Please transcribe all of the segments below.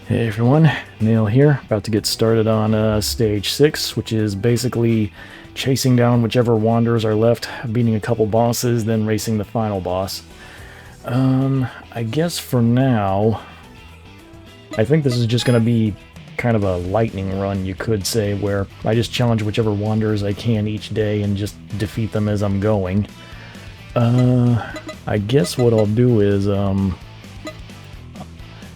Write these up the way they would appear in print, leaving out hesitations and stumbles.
Hey everyone, Neil here, about to get started on stage 6, which is basically chasing down whichever wanderers are left, beating a couple bosses, then racing the final boss. I guess for now, I think this is just going to be kind of a lightning run, you could say, where I just challenge whichever wanderers I can each day and just defeat them as I'm going. I guess what I'll do is,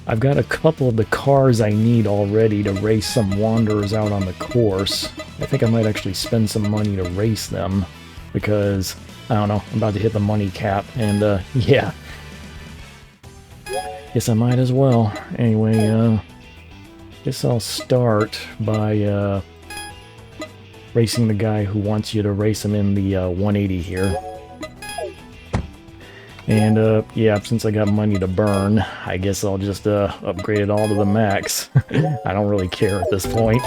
I've got a couple of the cars I need already to race some wanderers out on the course. I think I might actually spend some money to race them, because, I don't know, I'm about to hit the money cap, and, yeah. Guess I might as well. Anyway, guess I'll start by, racing the guy who wants you to race him in the, 180 here. And, yeah, since I got money to burn, I guess I'll just, upgrade it all to the max. I don't really care at this point.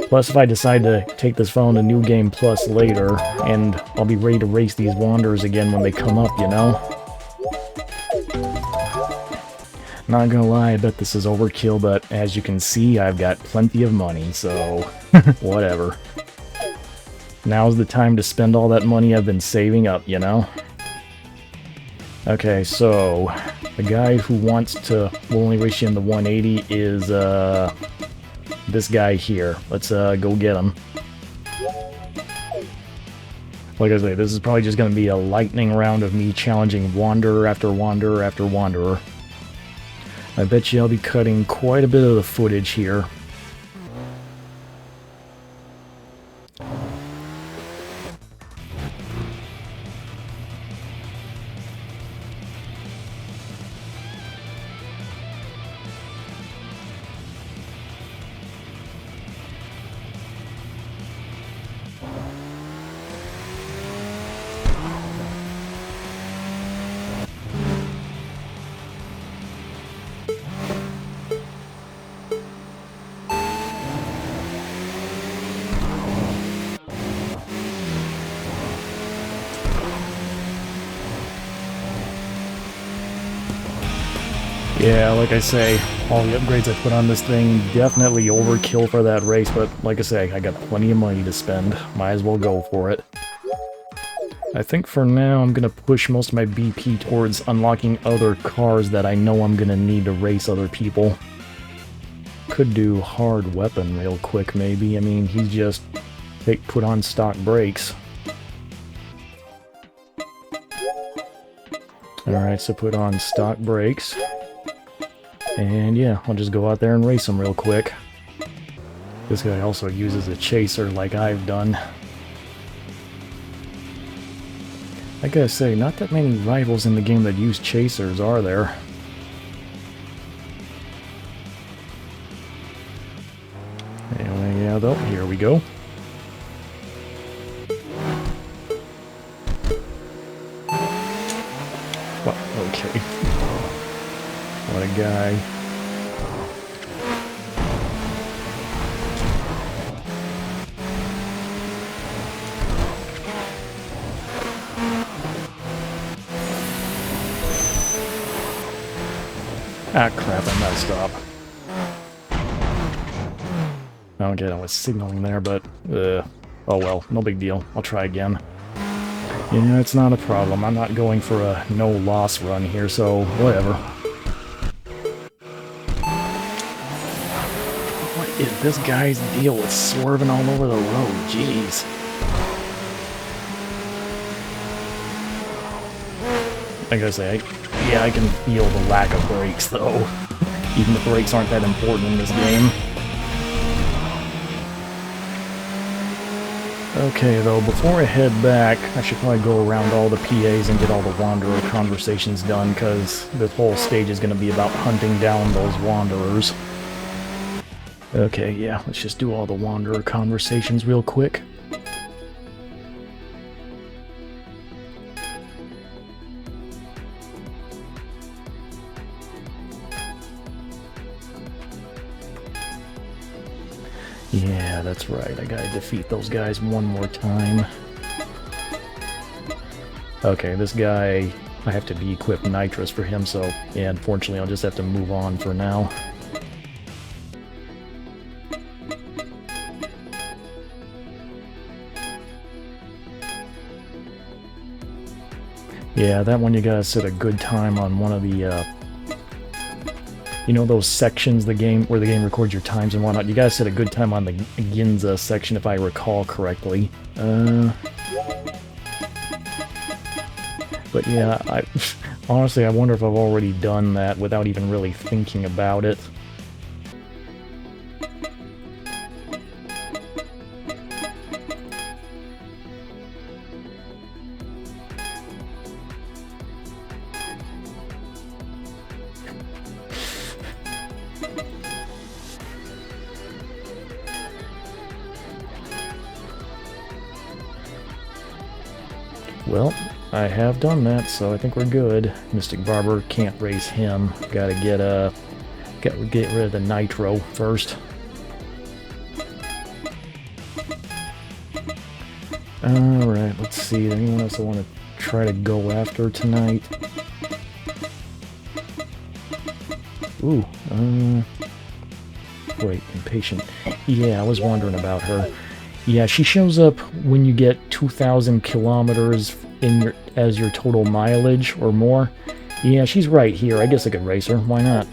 Plus, if I decide to take this phone to New Game Plus later, and I'll be ready to race these wanderers again when they come up, you know? Not gonna lie, I bet this is overkill, but as you can see, I've got plenty of money, so whatever. Now's the time to spend all that money I've been saving up, you know? Okay, so the guy who wants to will only race you in the 180 is this guy here. Let's go get him. Like I say, this is probably just going to be a lightning round of me challenging wanderer after wanderer after wanderer. I bet you I'll be cutting quite a bit of the footage here. Yeah, like I say, all the upgrades I put on this thing, definitely overkill for that race, but like I say, I got plenty of money to spend. Might as well go for it. I think for now I'm gonna push most of my BP towards unlocking other cars that I know I'm gonna need to race other people. Could do hard weapon real quick, maybe. I mean, he's just put on stock brakes. Alright, so put on stock brakes. And yeah, I'll just go out there and race him real quick. This guy also uses a chaser like I've done. I gotta say, not that many rivals in the game that use chasers, are there? Anyway, yeah, though, here we go. What? Okay. What a guy. Ah, crap, I messed up. Okay, I was signaling there, but, oh well, no big deal. I'll try again. Yeah, it's not a problem. I'm not going for a no-loss run here, so whatever. What is this guy's deal with swerving all over the road? Jeez. I gotta say, yeah, I can feel the lack of brakes, though. Even the brakes aren't that important in this game. Okay, though, before I head back, I should probably go around all the PAs and get all the wanderer conversations done, because this whole stage is going to be about hunting down those wanderers. Okay, yeah, let's just do all the wanderer conversations real quick. Yeah, that's right. I gotta defeat those guys one more time. Okay, this guy I have to be equipped nitrous for him, so yeah, unfortunately I'll just have to move on for now. Yeah, that one you gotta set a good time on one of the, you know those sections the game where the game records your times and whatnot? You gotta set a good time on the Ginza section if I recall correctly. But yeah, honestly I wonder if I've already done that without even really thinking about it. Well, I have done that, so I think we're good. Mystic Barber can't race him. Gotta get rid of the nitro first. Alright, let's see. Anyone else I want to try to go after tonight? Ooh, wait, impatient. Yeah, I was wondering about her. Yeah, she shows up when you get 2,000 kilometers as your total mileage or more. Yeah, she's right here. I guess I could race her. Why not?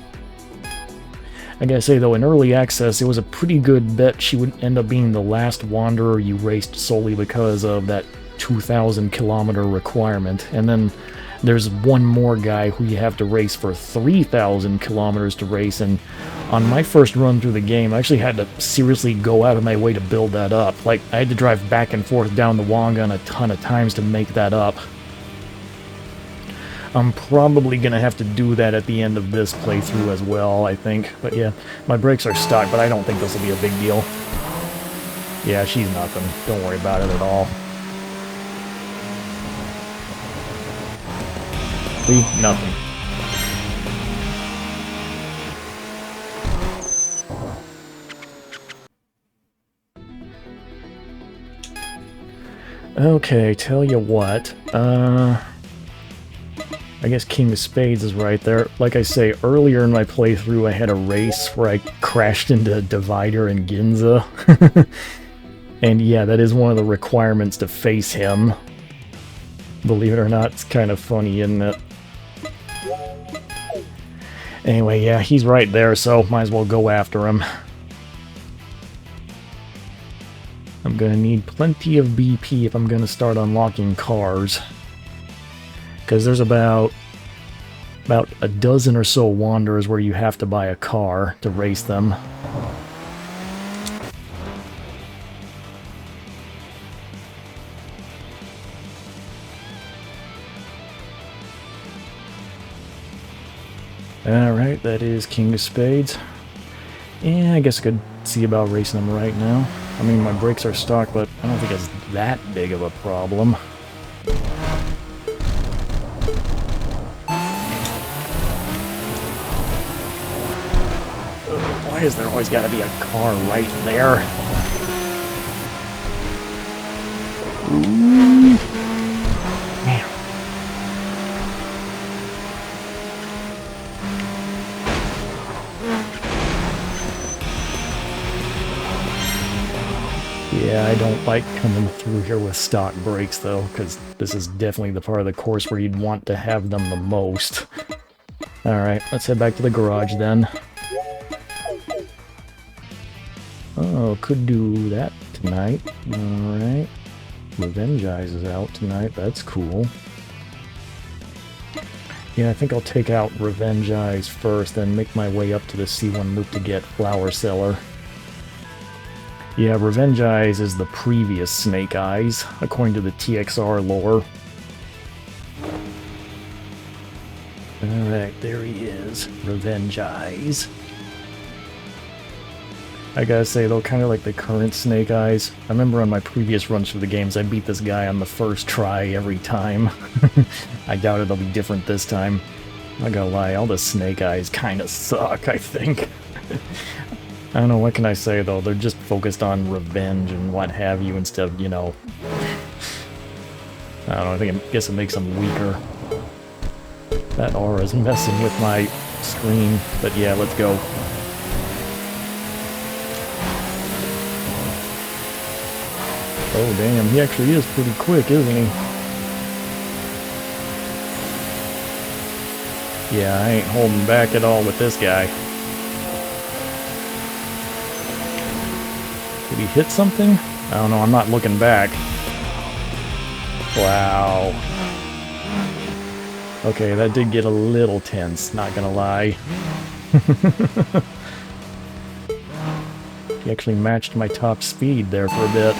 I gotta say, though, in early access, it was a pretty good bet she would end up being the last Wanderer you raced solely because of that 2,000 kilometer requirement. And then there's one more guy who you have to race for 3,000 kilometers to race, and on my first run through the game, I actually had to seriously go out of my way to build that up. Like, I had to drive back and forth down the Wangan a ton of times to make that up. I'm probably gonna have to do that at the end of this playthrough as well, I think. But yeah, my brakes are stuck, but I don't think this will be a big deal. Yeah, she's nothing. Don't worry about it at all. See? Nothing. Okay, tell you what, I guess King of Spades is right there. Like I say, earlier in my playthrough I had a race where I crashed into Divider and Ginza. And yeah, that is one of the requirements to face him. Believe it or not, it's kind of funny, isn't it? Anyway, yeah, he's right there, so might as well go after him. I'm gonna need plenty of BP if I'm gonna start unlocking cars. Because there's about a dozen or so Wanderers where you have to buy a car to race them. Alright, that is King of Spades. Yeah, I guess I could see about racing him right now. I mean, my brakes are stock, but I don't think it's that big of a problem. Why is there always gotta be a car right there? Ooh. Man. Yeah, I don't like coming through here with stock brakes, though, because this is definitely the part of the course where you'd want to have them the most. Alright, let's head back to the garage, then. Oh, could do that tonight. Alright. Revenge Eyes is out tonight. That's cool. Yeah, I think I'll take out Revenge Eyes first, then make my way up to the C1 loop to get Flower Seller. Yeah, Revenge Eyes is the previous Snake Eyes, according to the TXR lore. Alright, there he is. Revenge Eyes. I gotta say, though, kind of like the current Snake Eyes, I remember on my previous runs through the games, I beat this guy on the first try every time. I doubt it'll be different this time. Not gonna lie, all the Snake Eyes kind of suck, I think. I don't know, what can I say, though? They're just focused on revenge and what have you instead of, you know... I don't know, I guess it makes them weaker. That aura is messing with my screen, but yeah, let's go. Oh damn, he actually is pretty quick, isn't he? Yeah, I ain't holding back at all with this guy. Did he hit something? I don't know, I'm not looking back. Wow. Okay, that did get a little tense, not gonna lie. He actually matched my top speed there for a bit.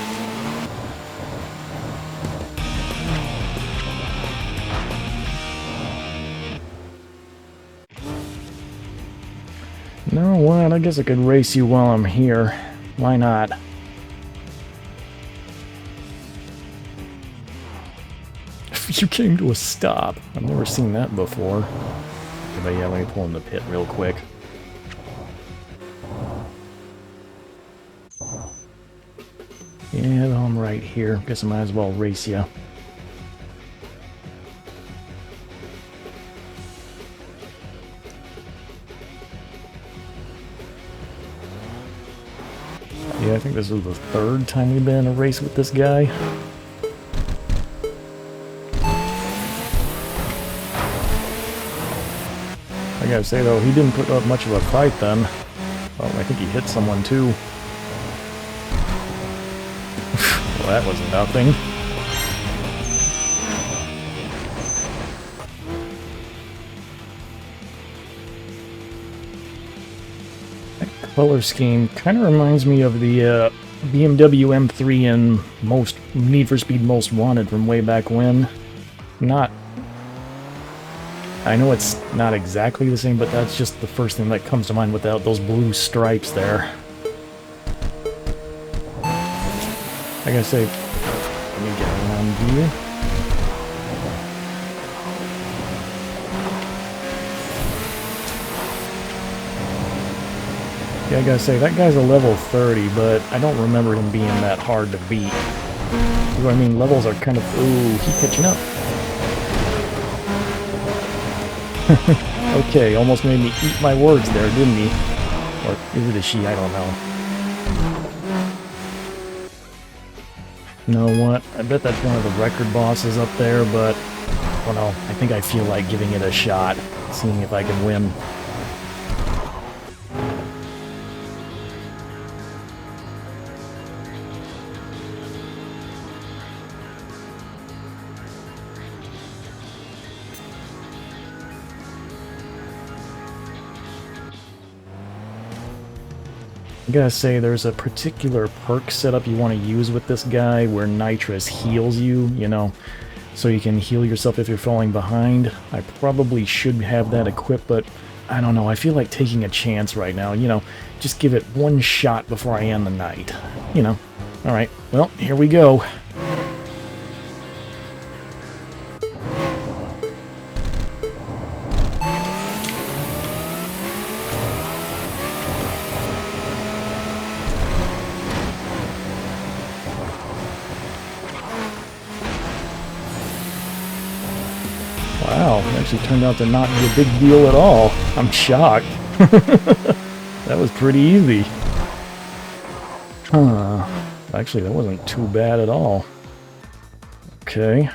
You know what? I guess I could race you while I'm here. Why not? You came to a stop. I've never seen that before. Okay, but yeah, let me pull in the pit real quick. Yeah, I'm right here. Guess I might as well race you. Yeah, I think this is the third time we've been in a race with this guy. I gotta say though, he didn't put up much of a fight then. Oh, I think he hit someone too. Well, that was nothing. That color scheme kind of reminds me of the BMW M3 in Need for Speed Most Wanted from way back when. I know it's not exactly the same, but that's just the first thing that comes to mind without those blue stripes there. I gotta say, let me get around here. Yeah, I gotta say, that guy's a level 30, but I don't remember him being that hard to beat. You know what I mean? Levels are kind of... Ooh, he's catching up. Okay, almost made me eat my words there, didn't he? Or is it a she? I don't know. You know what? I bet that's one of the record bosses up there, but I don't know. I think I feel like giving it a shot, seeing if I can win. I gotta say, there's a particular perk setup you want to use with this guy where nitrous heals you, you know, so you can heal yourself if you're falling behind. I probably should have that equipped, but I don't know, I feel like taking a chance right now, you know, just give it one shot before I end the night, you know. Alright, well, here we go. Wow, it actually turned out to not be a big deal at all. I'm shocked. That was pretty easy. Actually, that wasn't too bad at all. Okay.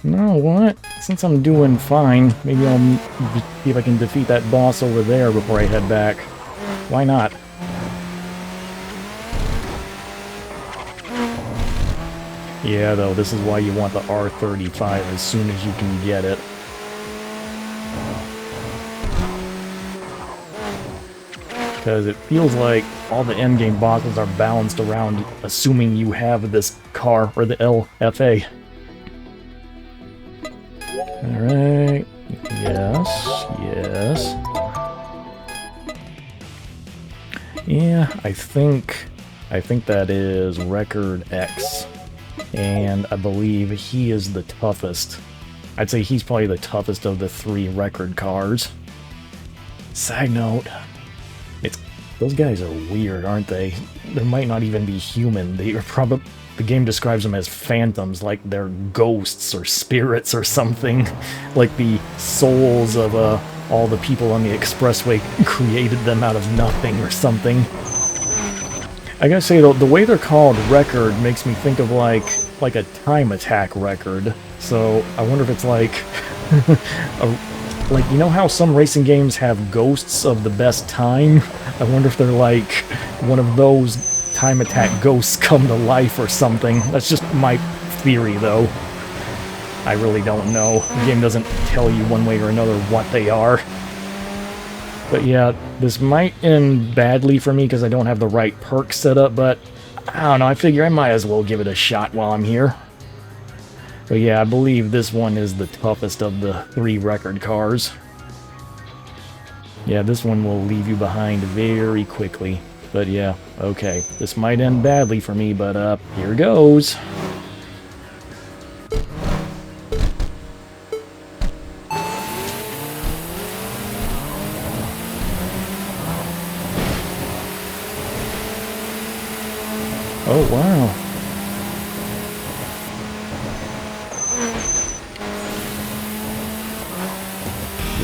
You know what? Since I'm doing fine, maybe I'll see if I can defeat that boss over there before I head back. Why not? Yeah, though, this is why you want the R35 as soon as you can get it. Because it feels like all the endgame bosses are balanced around assuming you have this car, or the LFA. Alright. Yes, yes. Yeah, I think that is Record X. And I believe he is the toughest. I'd say he's probably the toughest of the 3 record cars. Side note, it's Those guys are weird, aren't they? They might not even be human. They are probably... The game describes them as phantoms, like they're ghosts or spirits or something. Like the souls of all the people on the expressway created them out of nothing or something. I gotta say, though, the way they're called record makes me think of like a time attack record. So I wonder if it's like... like, you know how some racing games have ghosts of the best time? I wonder if they're like one of those time attack ghosts come to life or something. That's just my theory, though. I really don't know. The game doesn't tell you one way or another what they are. But yeah, this might end badly for me because I don't have the right perks set up, but I don't know, I figure I might as well give it a shot while I'm here. But yeah, I believe this one is the toughest of the 3 record cars. Yeah, this one will leave you behind very quickly. But yeah, okay. This might end badly for me, but here goes. Oh, wow.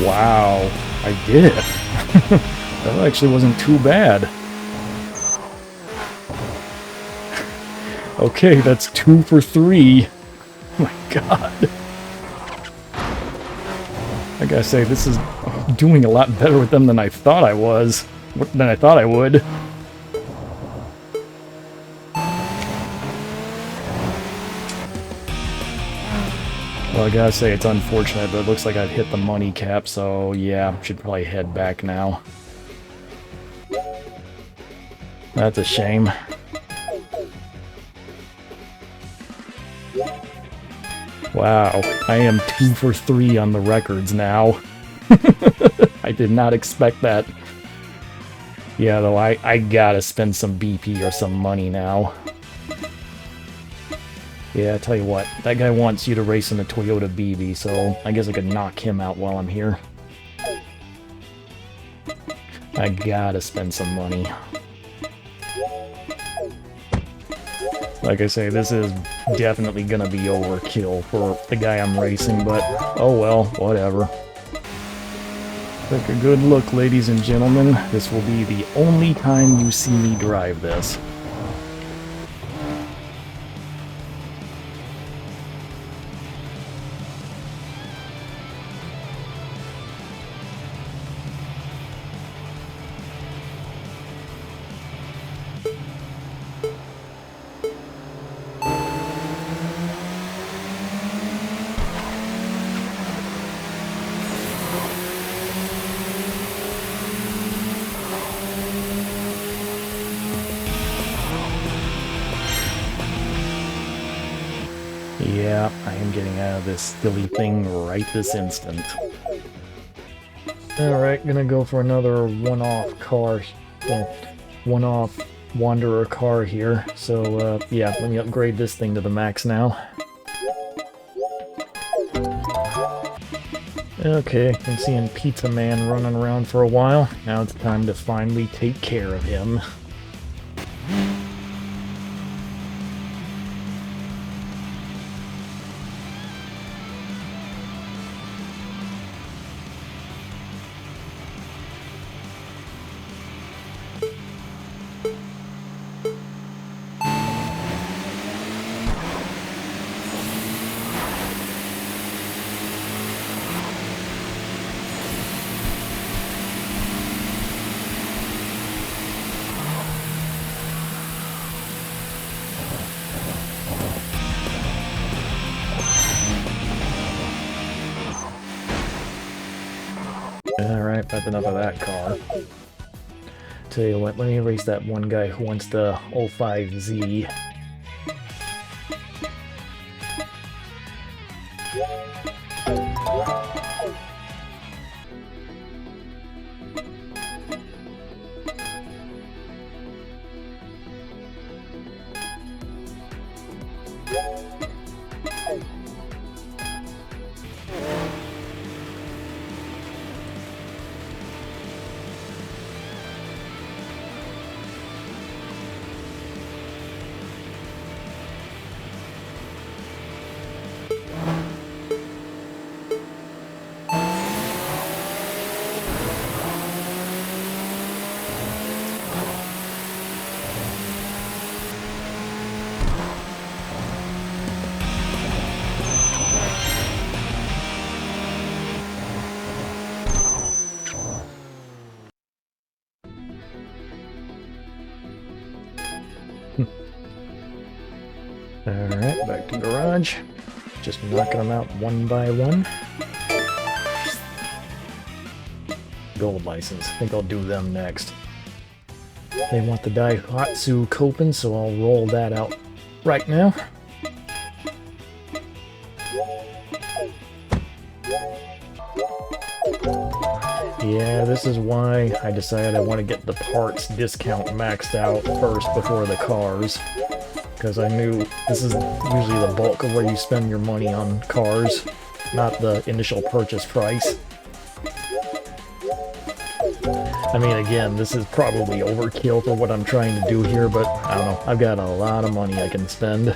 Wow, I did it. That actually wasn't too bad. Okay, that's 2 for 3. Oh my god. I gotta say, this is doing a lot better with them than I thought I was. Than I thought I would. Well, I gotta say, it's unfortunate, but it looks like I've hit the money cap, so yeah, should probably head back now. That's a shame. Wow, I am 2 for 3 on the records now. I did not expect that. Yeah, though, I gotta spend some BP or some money now. Yeah, I tell you what, that guy wants you to race in a Toyota BB, so I guess I could knock him out while I'm here. I gotta spend some money. Like I say, this is definitely gonna be overkill for the guy I'm racing, but oh well, whatever. Take a good look, ladies and gentlemen. This will be the only time you see me drive this. Yeah, I am getting out of this silly thing right this instant. Alright, gonna go for another one-off car. One-off Wanderer car here. So, yeah, let me upgrade this thing to the max now. Okay, been seeing Pizza Man running around for a while. Now it's time to finally take care of him. Alright, that's enough of that car. Tell you what, let me erase that one guy who wants the 05Z. Alright, back to garage. Just knocking them out one by one. Gold license. I think I'll do them next. They want the Daihatsu Copen, so I'll roll that out right now. Yeah, this is why I decided I want to get the parts discount maxed out first before the cars. Because I knew this is usually the bulk of where you spend your money on cars, not the initial purchase price. I mean, again, this is probably overkill for what I'm trying to do here, but I don't know, I've got a lot of money I can spend.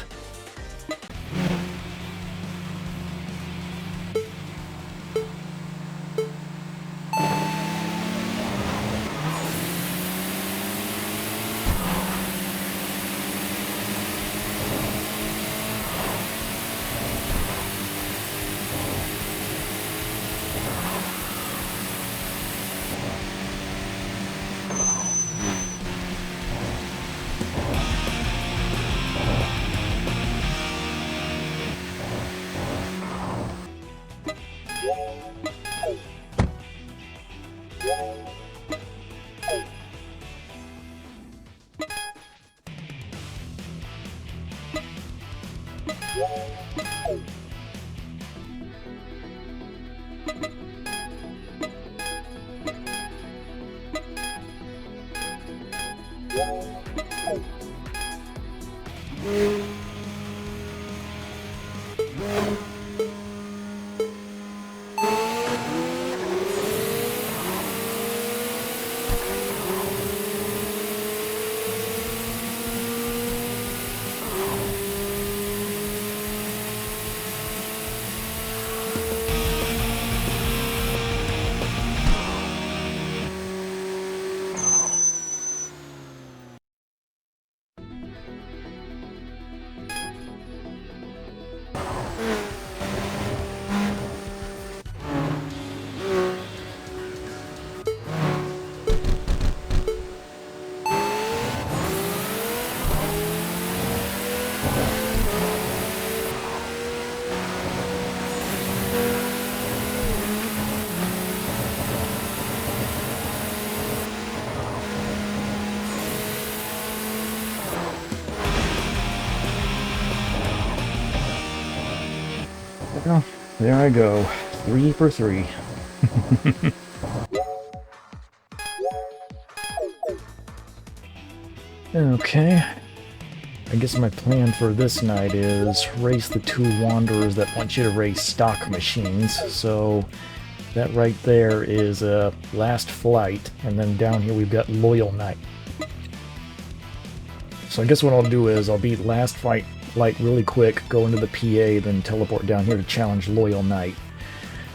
Well, there I go. 3 for 3. Okay. I guess my plan for this night is race the 2 Wanderers that want you to race stock machines. So that right there is Last Flight, and then down here we've got Loyal Knight. So I guess what I'll do is I'll beat Last Flight really quick, go into the PA, then teleport down here to challenge Loyal Knight.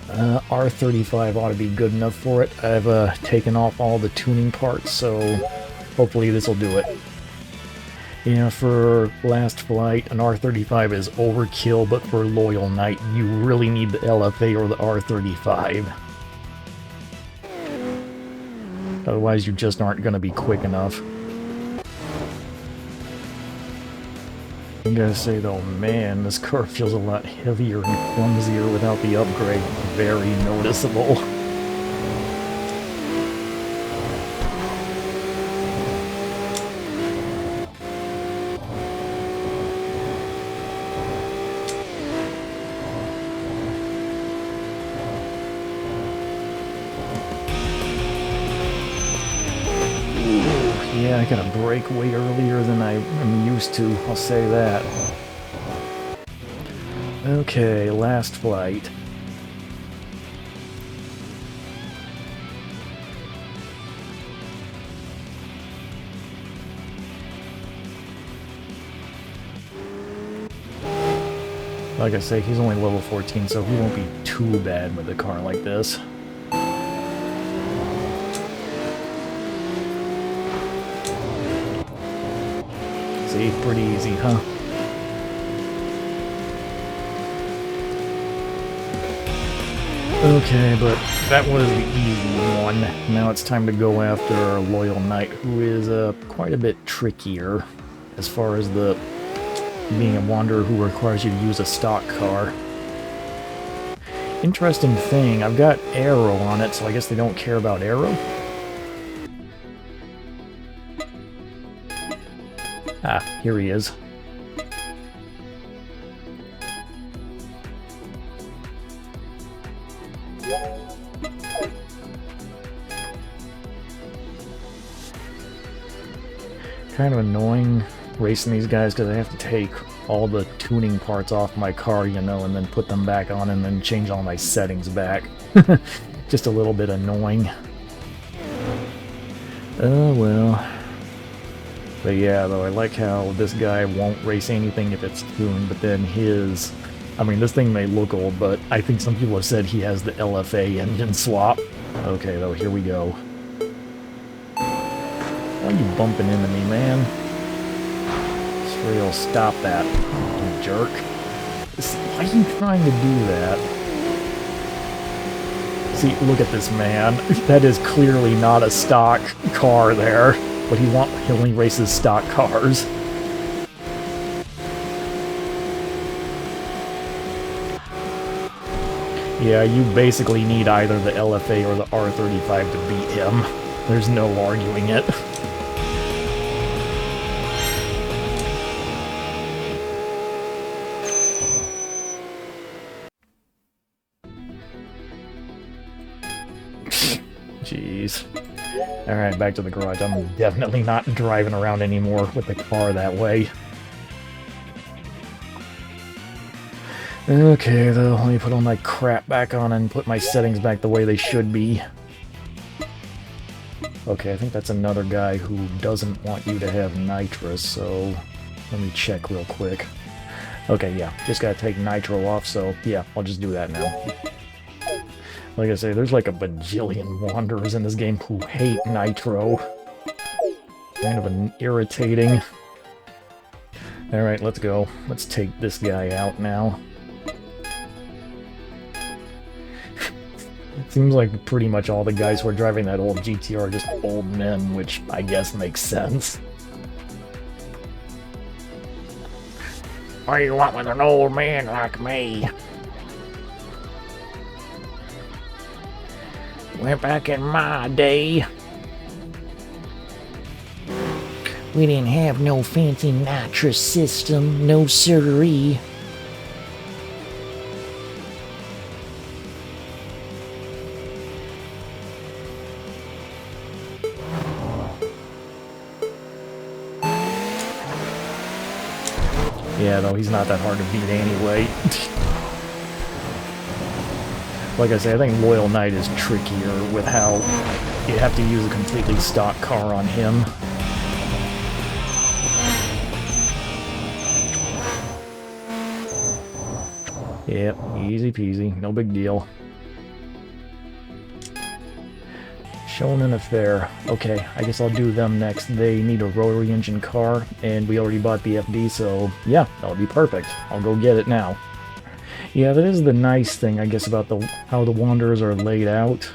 R35 ought to be good enough for it. I've taken off all the tuning parts, so hopefully this will do it. Yeah, for Last Flight, an R35 is overkill, but for Loyal Knight, you really need the LFA or the R35. Otherwise, you just aren't going to be quick enough. I gotta say though, man, this car feels a lot heavier and clumsier without the upgrade. Very noticeable. Yeah, I gotta brake way earlier than I am used to, I'll say that. Okay, Last Flight. Like I say, he's only level 14, so he won't be too bad with a car like this. See, pretty easy, huh? Okay, but that was the easy one. Now it's time to go after our loyal knight, who is quite a bit trickier as far as the being a wanderer who requires you to use a stock car. Interesting thing, I've got arrow on it, so I guess they don't care about arrow? Ah, here he is. Kind of annoying racing these guys because I have to take all the tuning parts off my car, you know, and then put them back on and then change all my settings back. Just a little bit annoying. Oh well. But yeah, though, I like how this guy won't race anything if it's tuned, but then his... I mean, this thing may look old, but I think some people have said he has the LFA engine swap. Okay, though, here we go. Why are you bumping into me, man? Sure, stop that, you jerk. Why are you trying to do that? See, look at this man. That is clearly not a stock car there. But he only races stock cars. Yeah, you basically need either the LFA or the R35 to beat him. There's no arguing it. Jeez. Alright, back to the garage. I'm definitely not driving around anymore with the car that way. Okay, though, let me put all my crap back on and put my settings back the way they should be. Okay, I think that's another guy who doesn't want you to have nitrous, so let me check real quick. Okay, yeah, just gotta take nitro off, so yeah, I'll just do that now. Like I say, there's like a bajillion wanderers in this game who hate nitro. Kind of irritating. Alright, let's go. Let's take this guy out now. It seems like pretty much all the guys who are driving that old GTR are just old men, which I guess makes sense. What do you want with an old man like me? Went back in my day. We didn't have no fancy nitrous system, no siree. Yeah, though, he's not that hard to beat anyway. Like I say, I think Loyal Knight is trickier with how you have to use a completely stock car on him. Yep, easy peasy, no big deal. Shonen Affair. Okay, I guess I'll do them next. They need a rotary engine car, and we already bought the FD, so yeah, that'll be perfect. I'll go get it now. Yeah, that is the nice thing, I guess, about how the Wanderers are laid out.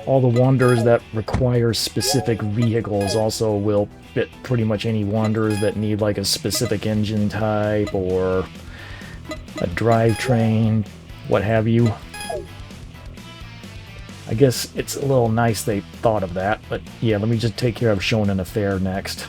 All the Wanderers that require specific vehicles also will fit pretty much any Wanderers that need like a specific engine type or a drivetrain, what have you. I guess it's a little nice they thought of that, but yeah, let me just take care of Shonen Affair next.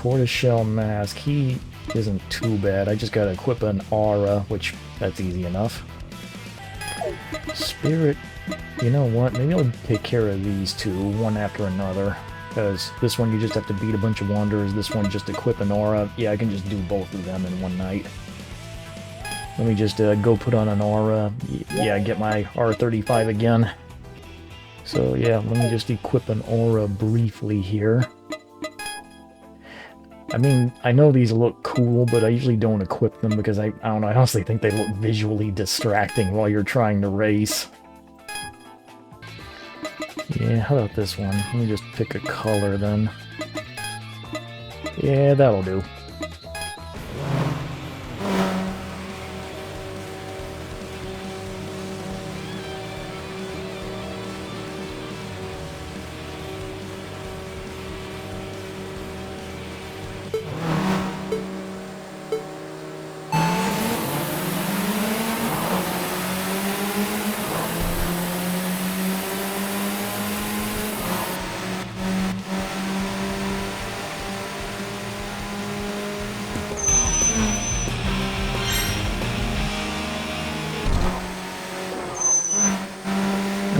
Tortoiseshell Mask, he isn't too bad. I just gotta equip an aura, which that's easy enough. Spirit, you know what? Maybe I'll take care of these two, one after another. Because this one you just have to beat a bunch of wanderers, this one just equip an aura. Yeah, I can just do both of them in one night. Let me just go put on an aura. Yeah, get my R35 again. So yeah, let me just equip an aura briefly here. I mean, I know these look cool, but I usually don't equip them because I don't know, I honestly think they look visually distracting while you're trying to race. Yeah, how about this one? Let me just pick a color then. Yeah, that'll do.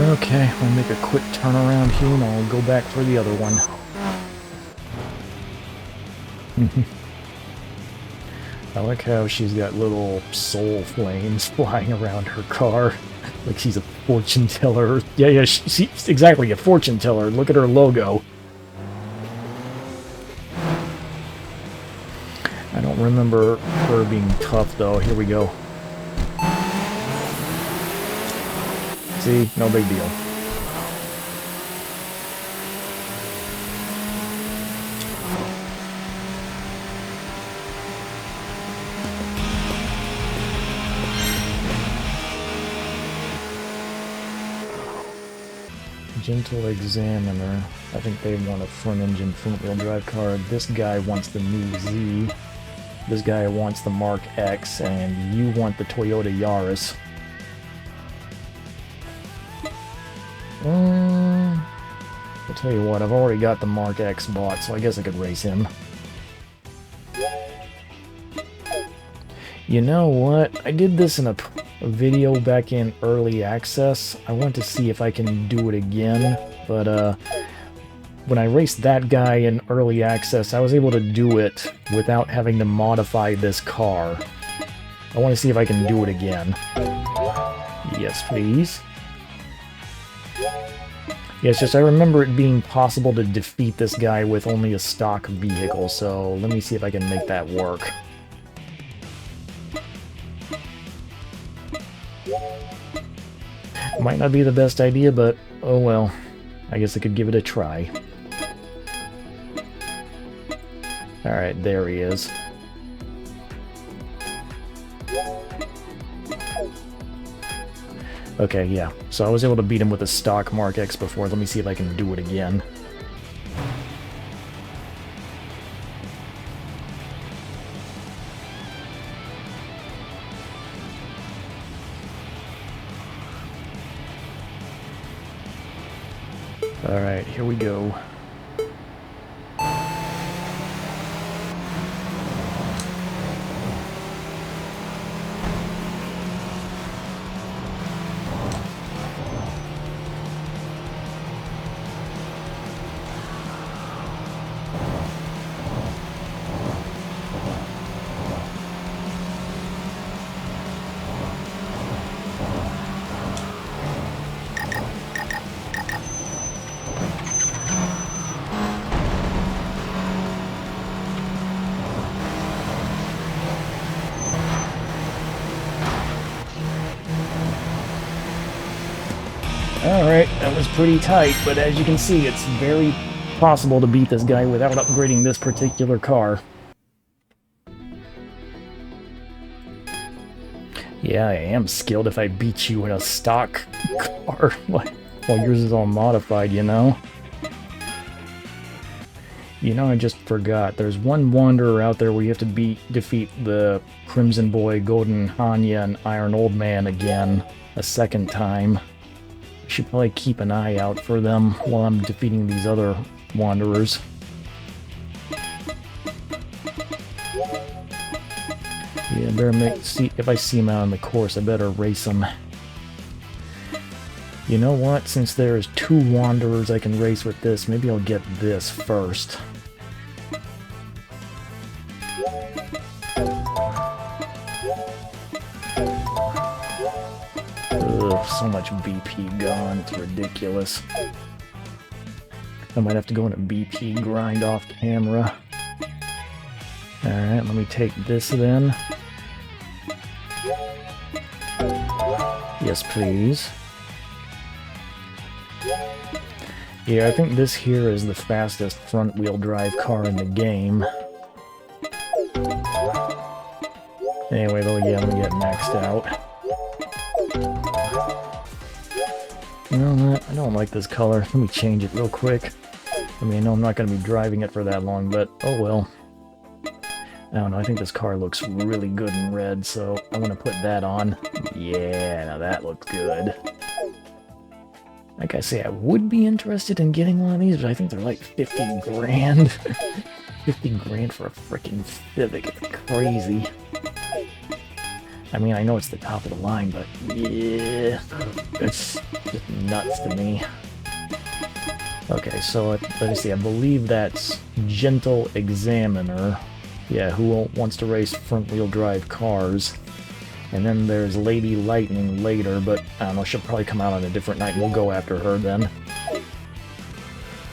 Okay, we'll make a quick turnaround here and I'll go back for the other one. I like how she's got little soul flames flying around her car. Like she's a fortune teller. Yeah, she's exactly a fortune teller. Look at her logo. I don't remember her being tough though. Here we go. See? No big deal. Gentle Examiner. I think they want a front-engine, front-wheel drive car. This guy wants the new Z. This guy wants the Mark X, and you want the Toyota Yaris. I'll tell you what, I've already got the Mark X bought, so I guess I could race him. You know what? I did this in a video back in early access. I want to see if I can do it again, but when I raced that guy in early access, I was able to do it without having to modify this car. I want to see if I can do it again. Yes, please. Yeah, it's just I remember it being possible to defeat this guy with only a stock vehicle, so let me see if I can make that work. Might not be the best idea, but oh well. I guess I could give it a try. Alright, there he is. Okay, yeah. So I was able to beat him with a stock Mark X before. Let me see if I can do it again. Alright, here we go. Alright, that was pretty tight, but as you can see, it's very possible to beat this guy without upgrading this particular car. Yeah, I am skilled if I beat you in a stock car, while yours is all modified, you know? You know, I just forgot. There's one Wanderer out there where you have to defeat the Crimson Boy, Golden Hanya, and Iron Old Man again a second time. Should probably keep an eye out for them while I'm defeating these other Wanderers. Yeah, I better see if I see him out on the course, I better race him. You know what? Since there's 2 Wanderers I can race with this, maybe I'll get this first. Ugh, so much BP gone, it's ridiculous. I might have to go in a BP grind off camera. Alright, let me take this then. Yes, please. Yeah, I think this here is the fastest front-wheel drive car in the game. Anyway, though, yeah, let me get maxed out. You know what? I don't like this color. Let me change it real quick. I mean, I know I'm not going to be driving it for that long, but oh well. I don't know, I think this car looks really good in red, so I want to put that on. Yeah, now that looks good. Like I say, I would be interested in getting one of these, but I think they're like 50 grand. 50 grand for a freaking Civic, it's crazy. I mean, I know it's the top of the line, but yeah, it's just nuts to me. Okay, so let me see, I believe that's Gentle Examiner. Yeah, who wants to race front-wheel drive cars. And then there's Lady Lightning later, but I don't know, she'll probably come out on a different night and we'll go after her then.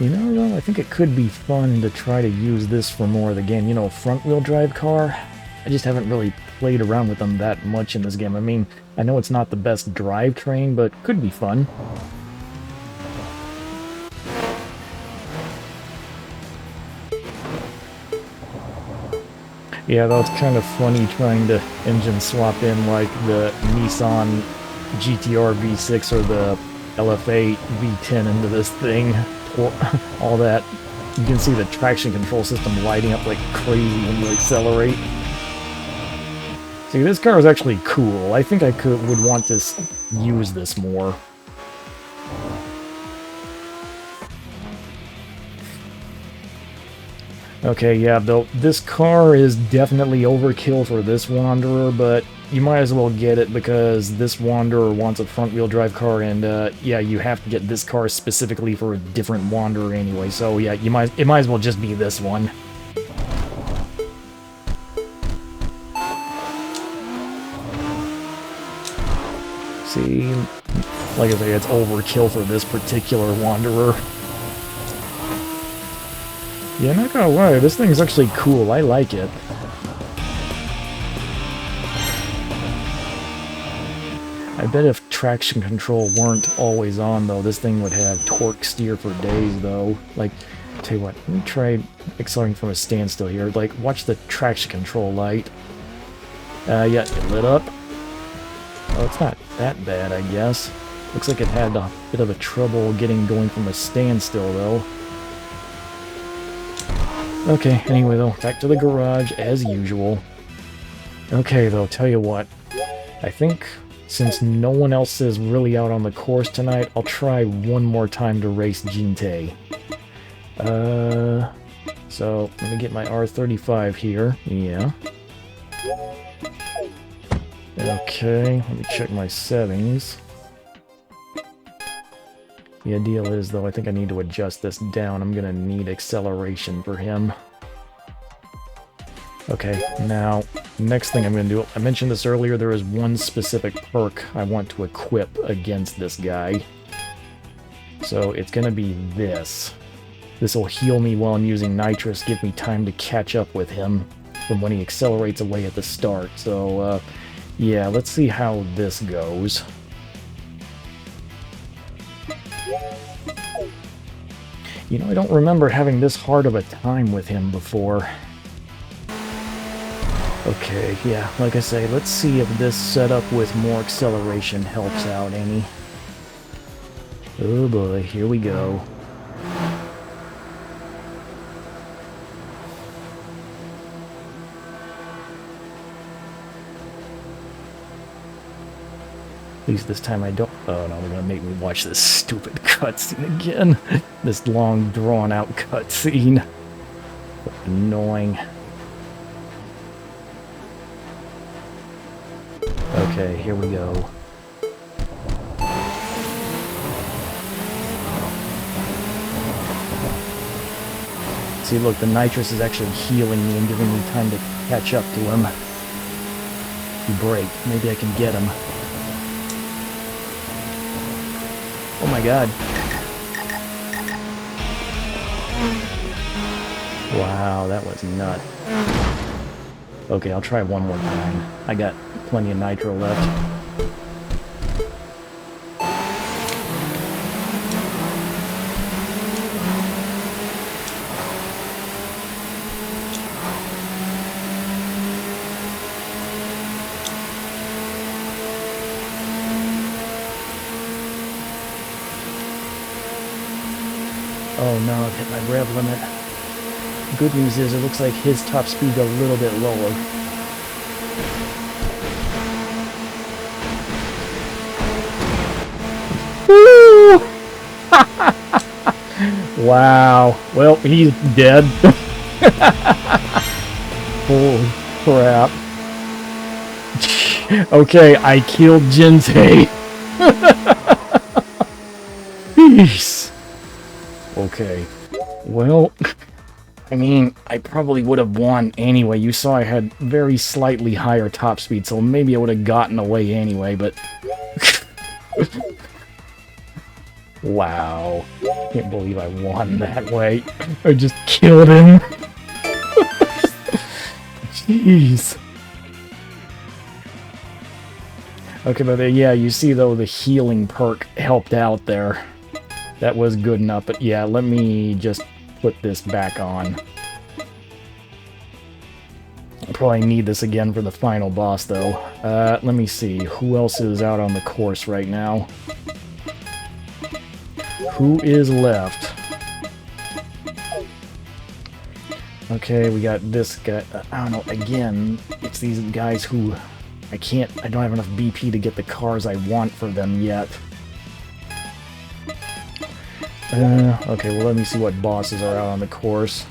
You know, though, I think it could be fun to try to use this for more of the game. You know, front-wheel drive car? I just haven't really played around with them that much in this game. I mean, I know it's not the best drivetrain, but could be fun. Yeah, though it's kind of funny trying to engine swap in like the Nissan GTR V6 or the LF8 V10 into this thing. All that. You can see the traction control system lighting up like crazy when you accelerate. See, this car is actually cool. I think I would want to use this more. Okay, yeah, though, this car is definitely overkill for this Wanderer, but you might as well get it because this Wanderer wants a front-wheel drive car, and, yeah, you have to get this car specifically for a different Wanderer anyway, so, yeah, it might as well just be this one. See, like I say, it's overkill for this particular Wanderer. Yeah, not gonna lie, this thing's actually cool. I like it. I bet if traction control weren't always on, though, this thing would have torque steer for days, though. Like, tell you what, let me try accelerating from a standstill here. Like, watch the traction control light. Yeah, it lit up. Oh, it's not that bad, I guess. Looks like it had a bit of a trouble getting going from a standstill, though. Okay, anyway, though, back to the garage, as usual. Okay, though, tell you what. I think, since no one else is really out on the course tonight, I'll try one more time to race Jinte. So, let me get my R35 here. Yeah. Okay, let me check my settings. The deal is, though, I think I need to adjust this down. I'm gonna need acceleration for him. Okay, now, next thing I'm gonna do, I mentioned this earlier, there is one specific perk I want to equip against this guy. So, it's gonna be this. This will heal me while I'm using nitrous, give me time to catch up with him from when he accelerates away at the start. So, yeah, let's see how this goes. You know, I don't remember having this hard of a time with him before. Okay, yeah, like I say, let's see if this setup with more acceleration helps out any. Oh boy, here we go. At least this time I don't... Oh no, they're gonna make me watch this stupid cutscene again. This long, drawn-out cutscene. Annoying. Okay, here we go. See, look, the nitrous is actually healing me and giving me time to catch up to him. If he break, maybe I can get him. Oh my god. Wow, that was nuts. Okay, I'll try one more time. I got plenty of nitro left. Oh no, I've hit my rev limit. Good news is it looks like his top speed got a little bit lower. Woo! Wow. Well, he's dead. Holy crap. Okay, I killed Jinsei. Peace. Okay. Well, I mean, I probably would have won anyway. You saw I had very slightly higher top speed, so maybe I would have gotten away anyway, but... Wow. Can't believe I won that way. I just killed him. Jeez. Okay, but yeah, you see though, the healing perk helped out there. That was good enough, but yeah, let me just put this back on. I'll probably need this again for the final boss, though. Let me see. Who else is out on the course right now? Who is left? Okay, we got this guy. I don't know, again, it's these guys who... I don't have enough BP to get the cars I want for them yet. Okay, well, let me see what bosses are out on the course.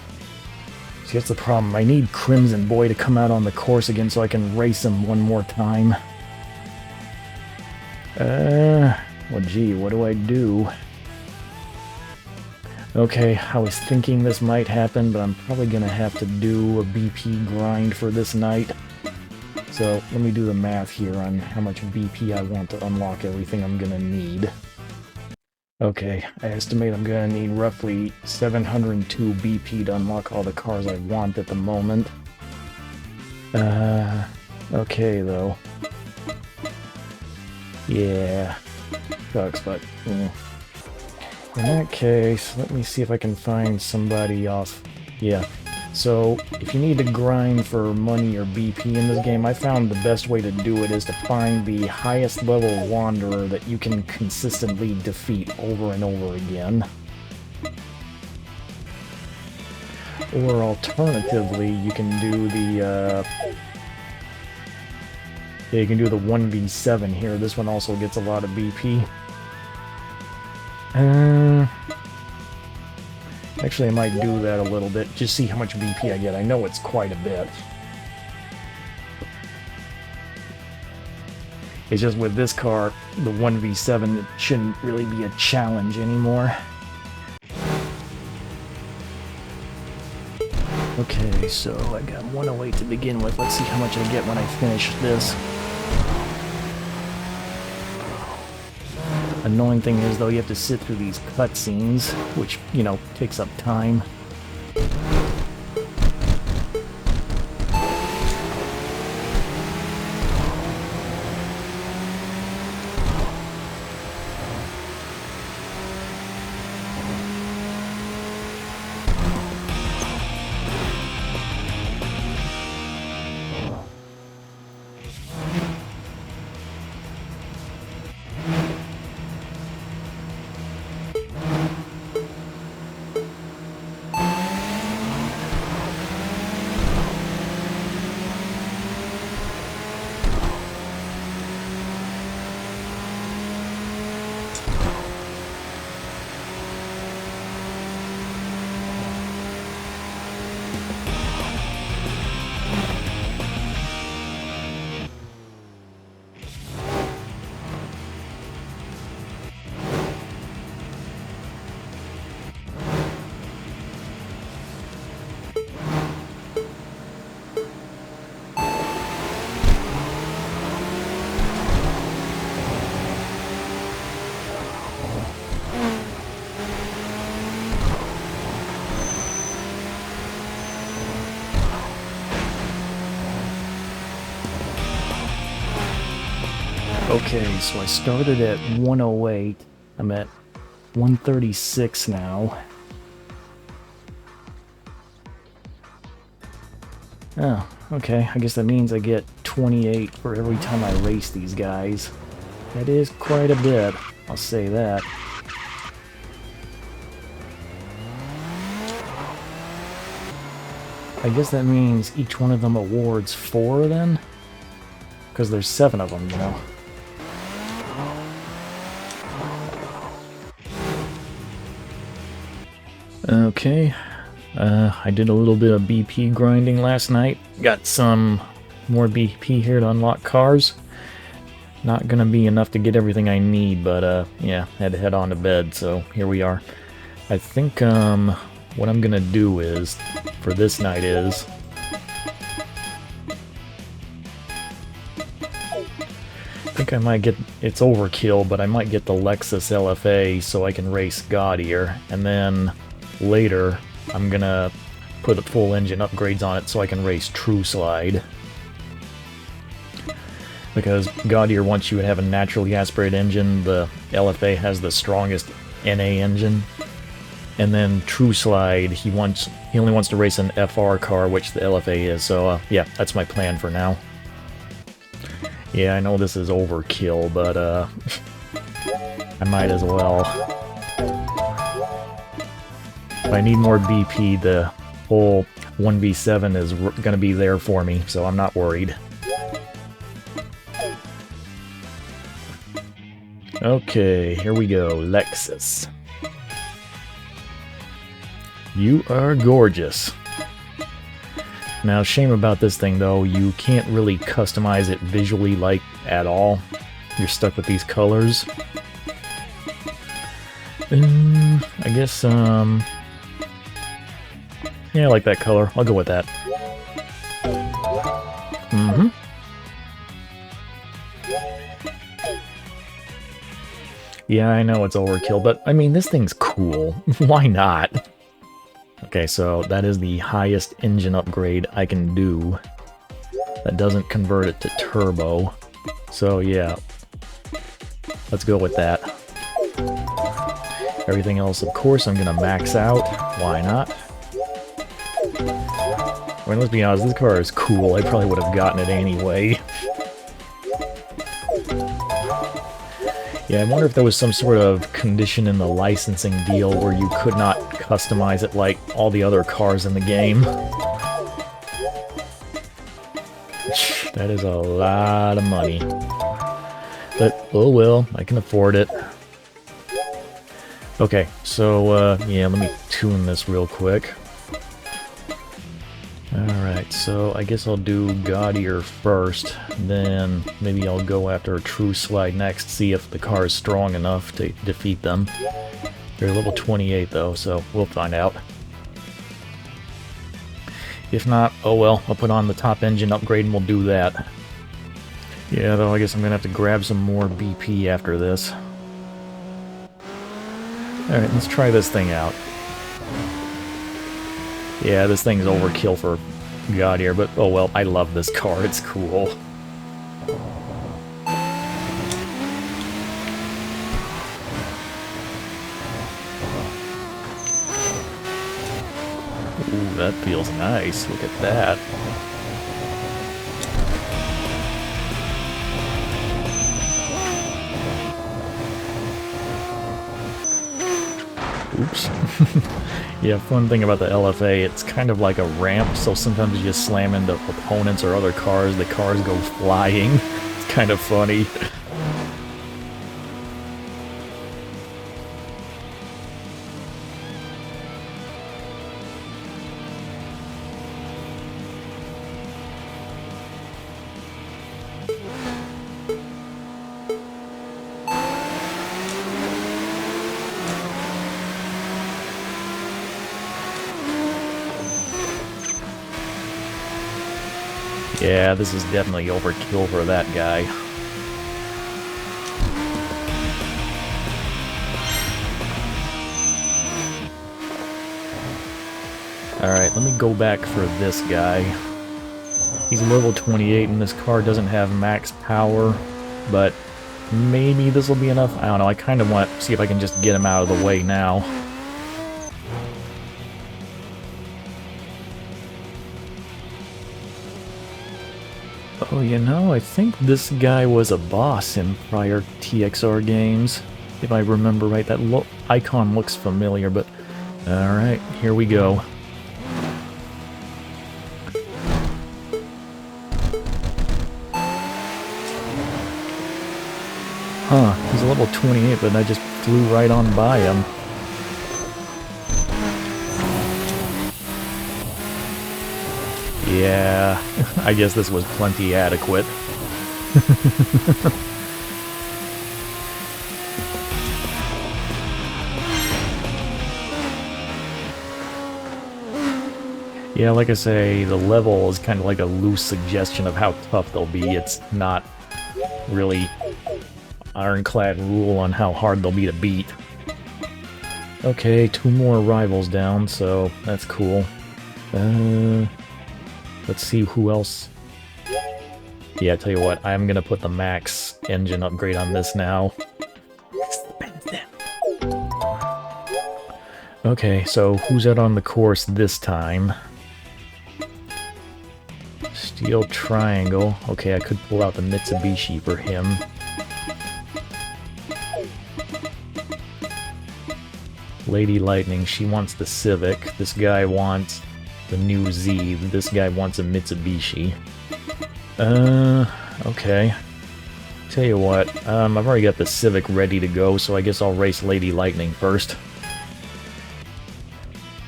See, that's the problem. I need Crimson Boy to come out on the course again so I can race him one more time. Well, gee, what do I do? Okay, I was thinking this might happen, but I'm probably gonna have to do a BP grind for this night. So, let me do the math here on how much BP I want to unlock everything I'm gonna need. Okay, I estimate I'm gonna need roughly 702 BP to unlock all the cars I want at the moment. Okay though. Yeah, sucks, but in that case, let me see if I can find somebody off. Yeah, so if you need to grind for money or BP in this game, I found the best way to do it is to find the highest level wanderer that you can consistently defeat over and over again. Or alternatively, you can do the yeah, you can do the 1v7 here. This one also gets a lot of BP. Actually, I might do that a little bit, just see how much BP I get. I know it's quite a bit. It's just with this car, the 1v7, it shouldn't really be a challenge anymore. Okay, so I got 108 to begin with. Let's see how much I get when I finish this. Annoying thing is, though, you have to sit through these cutscenes, which, you know, takes up time. Okay, so I started at 108. I'm at 136 now. Oh, okay. I guess that means I get 28 for every time I race these guys. That is quite a bit, I'll say that. I guess that means each one of them awards 4 then? Because there's 7 of them, you know. Okay, I did a little bit of BP grinding last night. Got some more BP here to unlock cars. Not gonna be enough to get everything I need, but yeah, had to head on to bed, so here we are. I think what I'm gonna do is, for this night is, I think I might get, it's overkill, but I might get the Lexus LFA so I can race Gaudier, and then later I'm gonna put the full engine upgrades on it so I can race True Slide. Because Gaudier wants you to have a naturally aspirated engine, the LFA has the strongest NA engine, and then True Slide, he only wants to race an FR car, which the LFA is, so yeah, that's my plan for now. Yeah, I know this is overkill, but I might as well. If I need more BP, the whole 1v7 is going to be there for me, so I'm not worried. Okay, here we go. Lexus. You are gorgeous. Now, shame about this thing, though, you can't really customize it visually, like, at all. You're stuck with these colors. I guess, yeah, I like that color. I'll go with that. Mm-hmm. Yeah, I know it's overkill, but, I mean, this thing's cool. Why not? Okay, so that is the highest engine upgrade I can do. That doesn't convert it to turbo. So, yeah. Let's go with that. Everything else, of course, I'm gonna max out. Why not? I mean, let's be honest, this car is cool. I probably would have gotten it anyway. Yeah, I wonder if there was some sort of condition in the licensing deal where you could not customize it like all the other cars in the game. That is a lot of money. But, oh well, I can afford it. Okay, so, yeah, let me tune this real quick. Alright, so I guess I'll do Gaudier first, then maybe I'll go after True Slide next, see if the car is strong enough to defeat them. They're level 28 though, so we'll find out. If not, oh well, I'll put on the top engine upgrade and we'll do that. Yeah, though I guess I'm gonna have to grab some more BP after this. Alright, let's try this thing out. Yeah, this thing's overkill for Gaudier, but oh well, I love this car, it's cool. Ooh, that feels nice, look at that. Oops. Yeah, fun thing about the LFA, it's kind of like a ramp, so sometimes you just slam into opponents or other cars, the cars go flying. It's kind of funny. Yeah, this is definitely overkill for that guy. Alright, let me go back for this guy. He's level 28 and this car doesn't have max power, but Maybe this will be enough. I don't know. I kind of want to see if I can just get him out of the way now. Oh, you know, I think this guy was a boss in prior TXR games. If I remember right, that icon looks familiar, but... Alright, here we go. Huh, he's a level 28, but I just flew right on by him. Yeah, I guess this was plenty adequate. Yeah, like I say, the level is kind of like a loose suggestion of how tough they'll be. It's not really ironclad rule on how hard they'll be to beat. Okay, 2 more rivals down, so that's cool. Let's see who else. Yeah, tell you what, I'm gonna put the max engine upgrade on this now. Okay, so who's out on the course this time? Steel Triangle. Okay, I could pull out the Mitsubishi for him. Lady Lightning, she wants the Civic. This guy wants the new Z. This guy wants a Mitsubishi. Okay. Tell you what, I've already got the Civic ready to go, so I guess I'll race Lady Lightning first.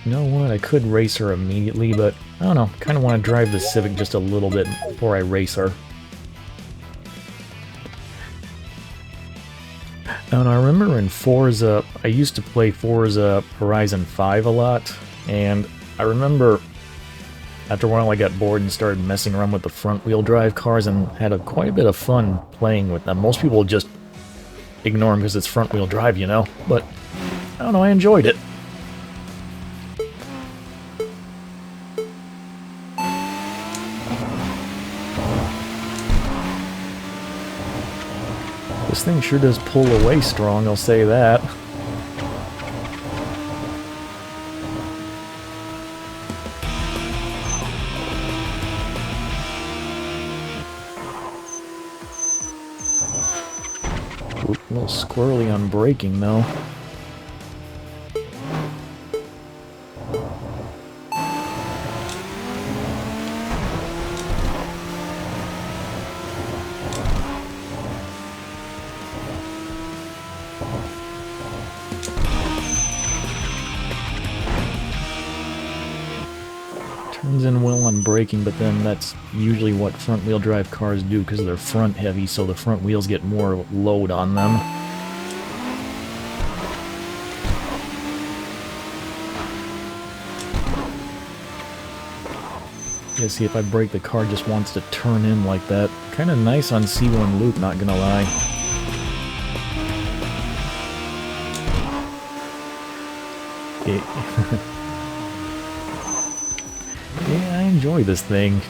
You know what, I could race her immediately, but I don't know, kind of want to drive the Civic just a little bit before I race her. And I remember in Forza, I used to play Forza Horizon 5 a lot, and I remember after a while I got bored and started messing around with the front-wheel drive cars and had quite a bit of fun playing with them. Most people just ignore them because it's front-wheel drive, you know, but I don't know, I enjoyed it. This thing sure does pull away strong, I'll say that. Oop, a little squirrely on braking, though. Turns in well on braking, but then that's usually what front-wheel drive cars do because they're front-heavy, so the front wheels get more load on them. Yeah, see, if I brake, the car just wants to turn in like that. Kind of nice on C1 loop, not gonna lie. Yeah, I enjoy this thing.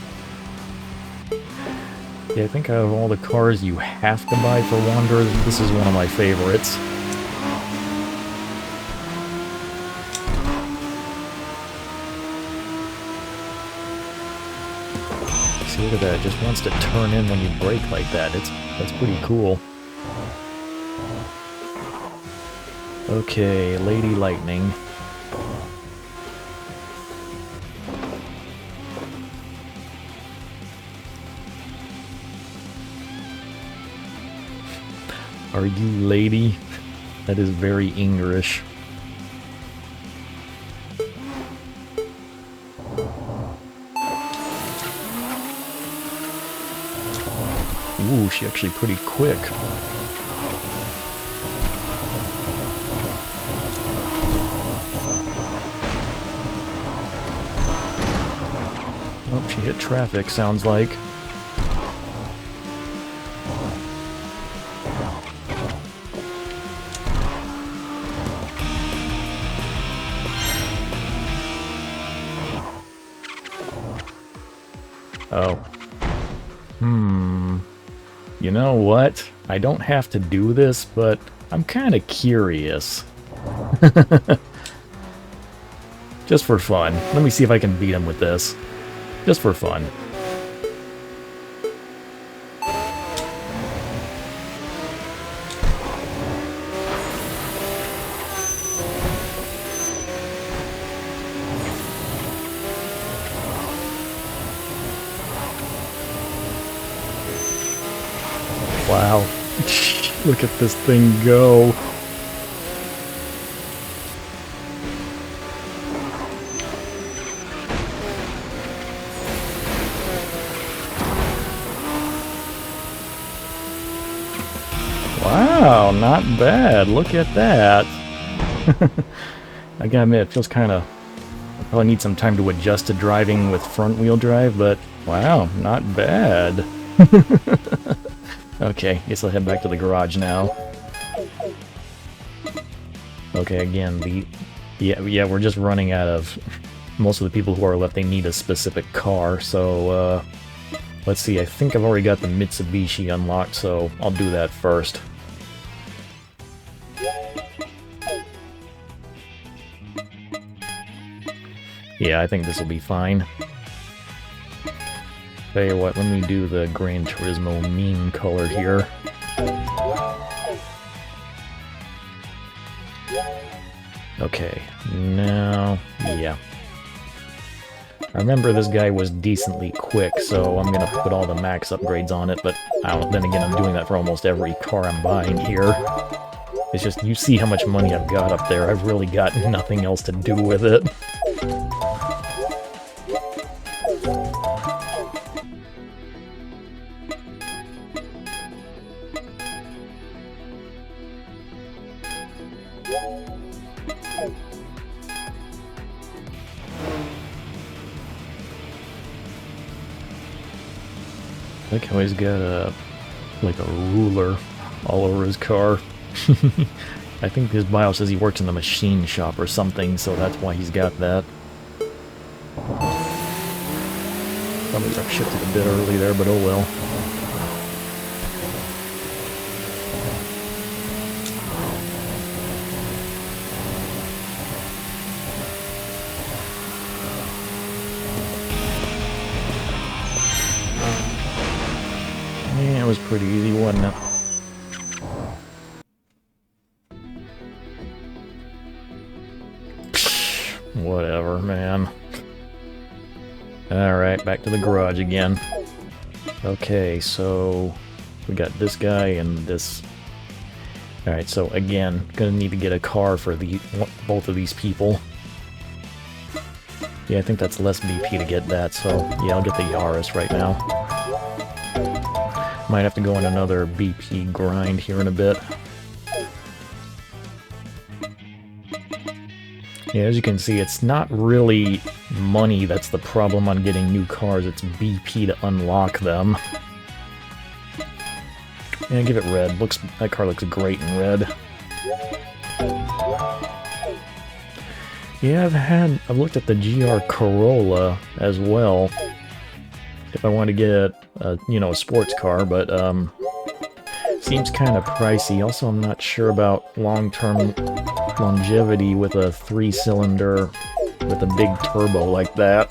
Yeah, I think out of all the cars you have to buy for Wanderer, this is one of my favorites. See, look at that, it just wants to turn in when you brake like that. That's pretty cool. Okay, Lady Lightning. Are you lady? That is very English. Ooh, she's actually pretty quick. Oh, she hit traffic, sounds like. Oh. You know what? I don't have to do this, but I'm kind of curious. Just for fun. Let me see if I can beat him with this. Just for fun. Wow. Look at this thing go. Wow, not bad. Look at that. I gotta admit, it feels kind of... I probably need some time to adjust to driving with front-wheel drive, but wow, not bad. Okay, guess I'll head back to the garage now. Okay, again, yeah, we're just running out of... Most of the people who are left, they need a specific car, so, let's see, I think I've already got the Mitsubishi unlocked, so I'll do that first. Yeah, I think this will be fine. Tell you what, let me do the Gran Turismo meme color here. Okay, now, yeah. I remember this guy was decently quick, so I'm gonna put all the max upgrades on it, but then again, I'm doing that for almost every car I'm buying here. It's just, you see how much money I've got up there, I've really got nothing else to do with it. Like how he's got like a ruler all over his car. I think his bio says he works in the machine shop or something, so that's why he's got that. Probably got shifted a bit early there, but oh well. Yeah, it was pretty easy, wasn't it? Whatever, man. Alright, back to the garage again. Okay, so we got this guy and this. Alright, so again, gonna need to get a car for both of these people. Yeah, I think that's less BP to get that, so yeah, I'll get the Yaris right now. Might have to go on another BP grind here in a bit. Yeah, as you can see, it's not really money that's the problem on getting new cars, it's BP to unlock them. Yeah, give it red. That car looks great in red. Yeah, I've looked at the GR Corolla as well. If I want to get a sports car, but seems kind of pricey. Also, I'm not sure about long-term longevity with a 3-cylinder with a big turbo like that.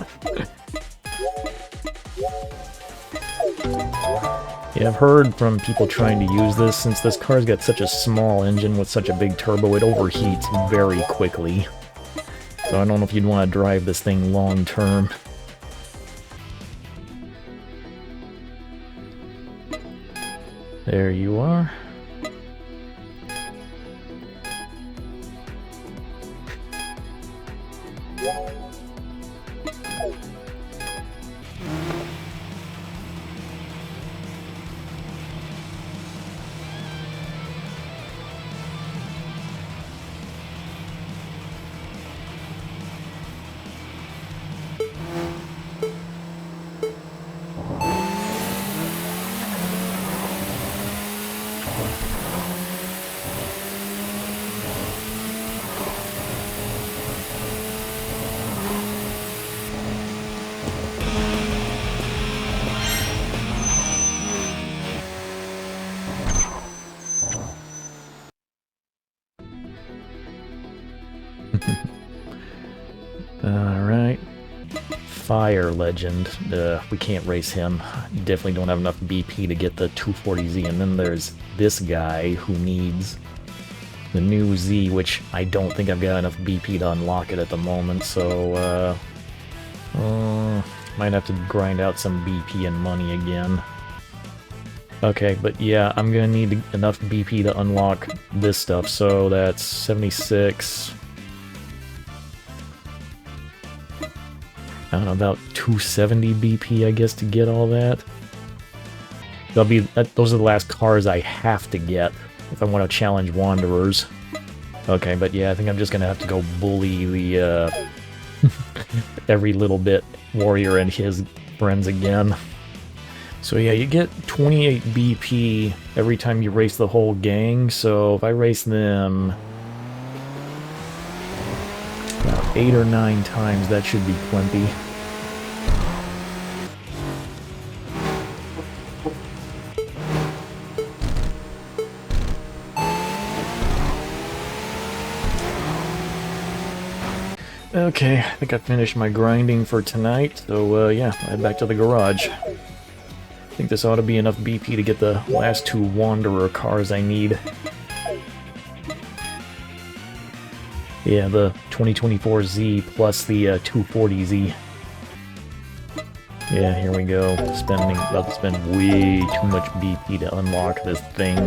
Yeah, I've heard from people trying to use this, since this car's got such a small engine with such a big turbo, it overheats very quickly. So I don't know if you'd want to drive this thing long-term. There you are. Alright. Fire Legend. We can't race him. Definitely don't have enough BP to get the 240Z. And then there's this guy who needs the new Z, which I don't think I've got enough BP to unlock it at the moment, so might have to grind out some BP and money again. Okay, but yeah, I'm gonna need enough BP to unlock this stuff, so that's 76. I don't know, about 270 BP, I guess, to get all that. Those are the last cars I have to get if I want to challenge Wanderers. Okay, but yeah, I think I'm just gonna have to go bully the, every little bit warrior and his friends again. So yeah, you get 28 BP every time you race the whole gang, so if I race them about 8 or 9 times, that should be plenty. Okay, I think I finished my grinding for tonight, so yeah, I'll head back to the garage. I think this ought to be enough BP to get the last 2 Wanderer cars I need. Yeah, the 2024Z plus the 240Z. Yeah, here we go. About to spend way too much BP to unlock this thing.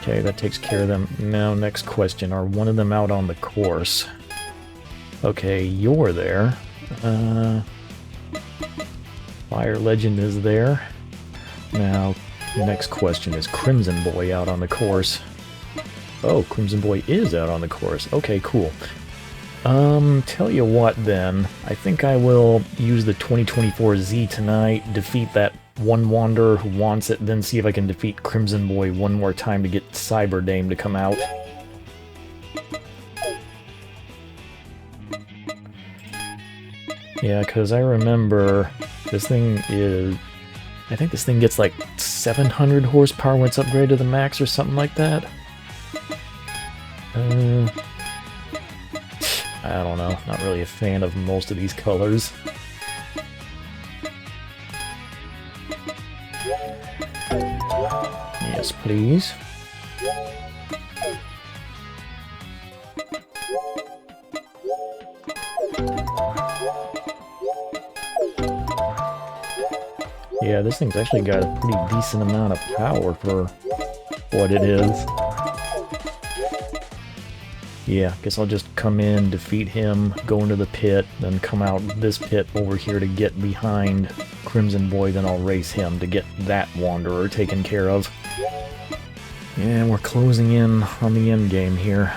Okay, that takes care of them. Now, next question. Are one of them out on the course? Okay, you're there. Fire Legend is there. Now, the next question is Crimson Boy out on the course? Oh, Crimson Boy is out on the course. Okay, cool. Tell you what then. I think I will use the 2024Z tonight, defeat that one Wanderer who wants it, then see if I can defeat Crimson Boy one more time to get Cyber Dame to come out. Yeah, because I remember this thing is... I think this thing gets like 700 horsepower when it's upgraded to the max or something like that. I don't know. Not really a fan of most of these colors. Yes, please. Yeah, this thing's actually got a pretty decent amount of power for what it is. Yeah, guess I'll just come in, defeat him, go into the pit, then come out this pit over here to get behind Crimson Boy, then I'll race him to get that Wanderer taken care of. Yeah, we're closing in on the end game here.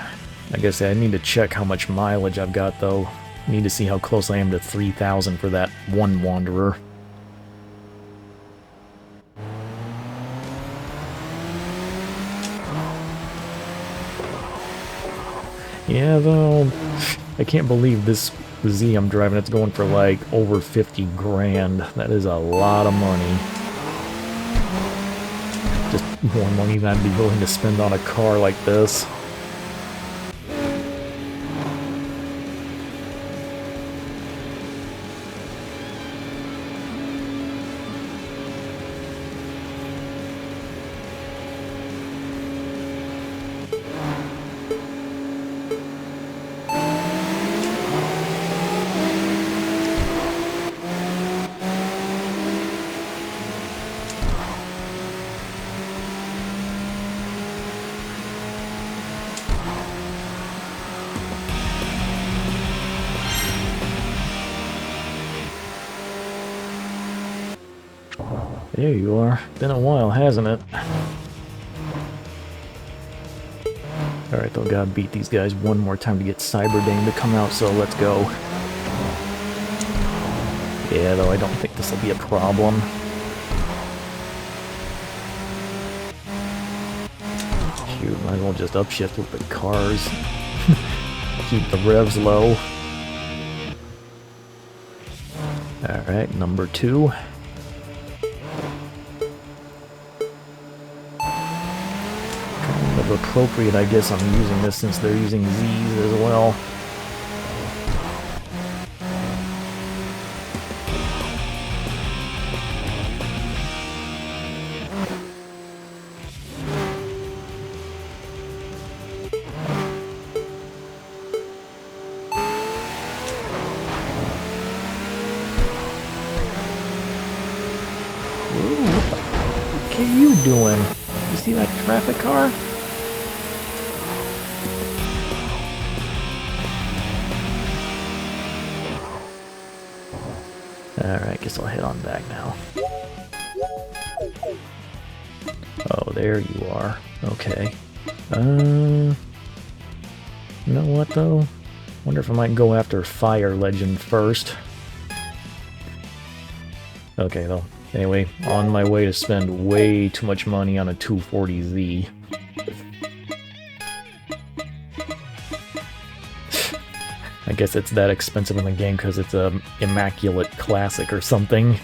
Like I said, I need to check how much mileage I've got, though. I need to see how close I am to 3,000 for that one Wanderer. Yeah, though, I can't believe this Z I'm driving, it's going for like over 50 grand. That is a lot of money. Just more money than I'd be willing to spend on a car like this. There you are. Been a while, hasn't it? Alright, though, gotta beat these guys one more time to get Cyber Dame to come out, so let's go. Yeah, though, I don't think this will be a problem. Shoot, might as well just upshift with the cars. Keep the revs low. Alright, number 2. Appropriate, I guess I'm using this since they're using Z's as well. you doing? You see that traffic car? Alright, guess I'll head on back now. Oh, there you are. Okay. You know what, though? Wonder if I might go after Fire Legend first. Okay, though. Anyway, on my way to spend way too much money on a 240Z. I guess it's that expensive in the game because it's a Immaculate Classic or something.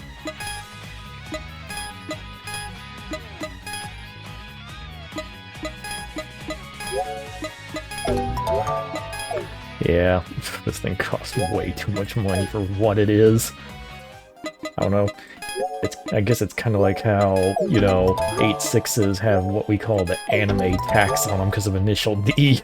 Yeah, this thing costs way too much money for what it is. I don't know. I guess it's kind of like how, you know, 8.6s have what we call the anime tax on them because of Initial D.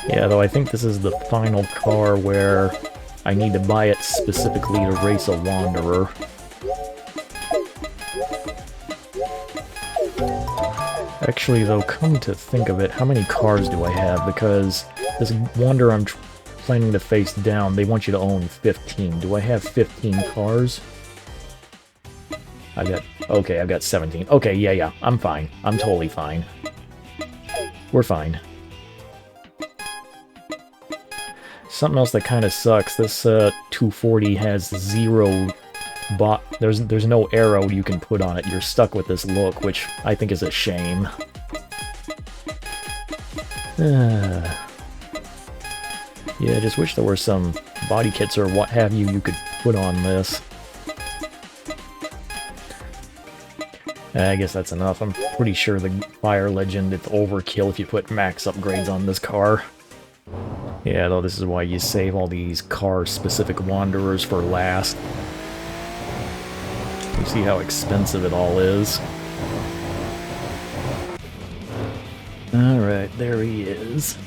Yeah, though I think this is the final car where I need to buy it specifically to race a Wanderer. Actually, though, come to think of it, how many cars do I have? Because this Wanderer I'm planning to face down, they want you to own 15. Do I have 15 cars? Okay, I've got 17. Okay, yeah, I'm fine. I'm totally fine. We're fine. Something else that kind of sucks, this 240 has zero there's no arrow you can put on it. You're stuck with this look, which I think is a shame. Yeah, I just wish there were some body kits or what have you could put on this. I guess that's enough. I'm pretty sure the Fire Legend, it's overkill if you put max upgrades on this car. Yeah, though this is why you save all these car-specific Wanderers for last. You see how expensive it all is. Alright, there he is.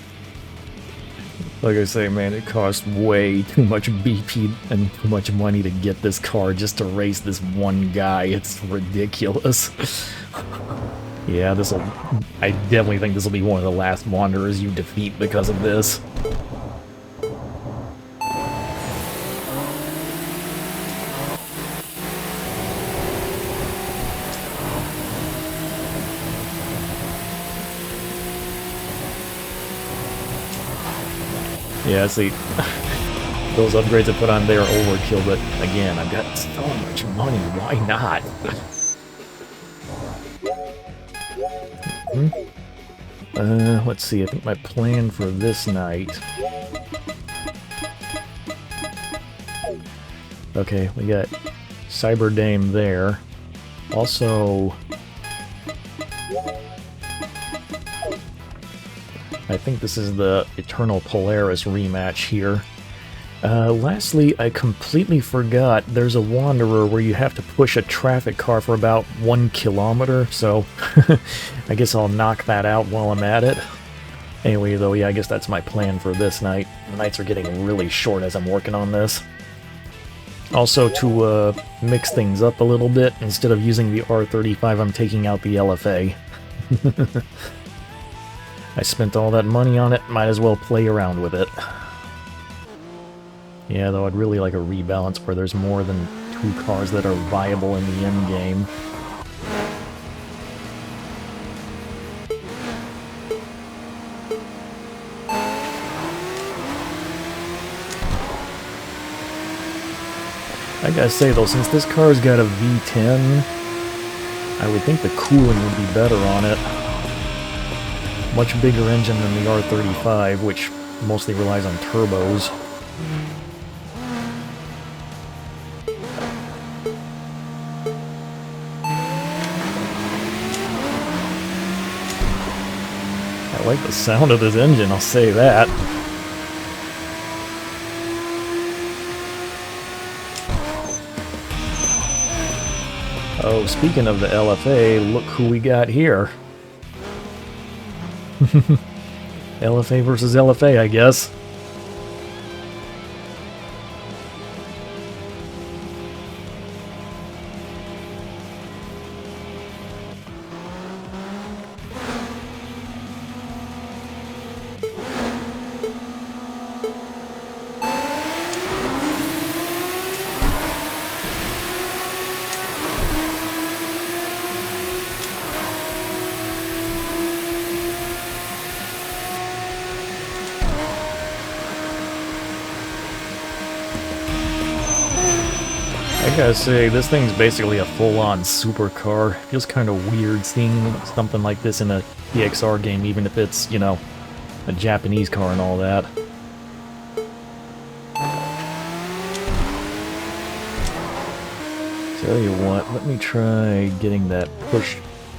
Like I say, man, it costs way too much BP and too much money to get this car just to race this one guy. It's ridiculous. Yeah, I definitely think this will be one of the last Wanderers you defeat because of this. Yeah, see, those upgrades I put on there are overkill, but again, I've got so much money, why not? Let's see, I think my plan for this night... Okay, we got Cyber Dame there. Also... I think this is the Eternal Polaris rematch here. Lastly, I completely forgot there's a Wanderer where you have to push a traffic car for about 1 kilometer, so I guess I'll knock that out while I'm at it. Anyway, though, yeah, I guess that's my plan for this night. The nights are getting really short as I'm working on this. Also, to mix things up a little bit, instead of using the R35, I'm taking out the LFA. I spent all that money on it, might as well play around with it. Yeah, though I'd really like a rebalance where there's more than 2 cars that are viable in the end game. I gotta say though, since this car's got a V10, I would think the cooling would be better on it. Much bigger engine than the R35, which mostly relies on turbos. I like the sound of this engine, I'll say that. Oh, speaking of the LFA, look who we got here. LFA versus LFA, I guess. I gotta say, this thing's basically a full-on supercar. Feels kind of weird seeing something like this in a PXR game, even if it's, you know, a Japanese car and all that. Tell you what, let me try getting that push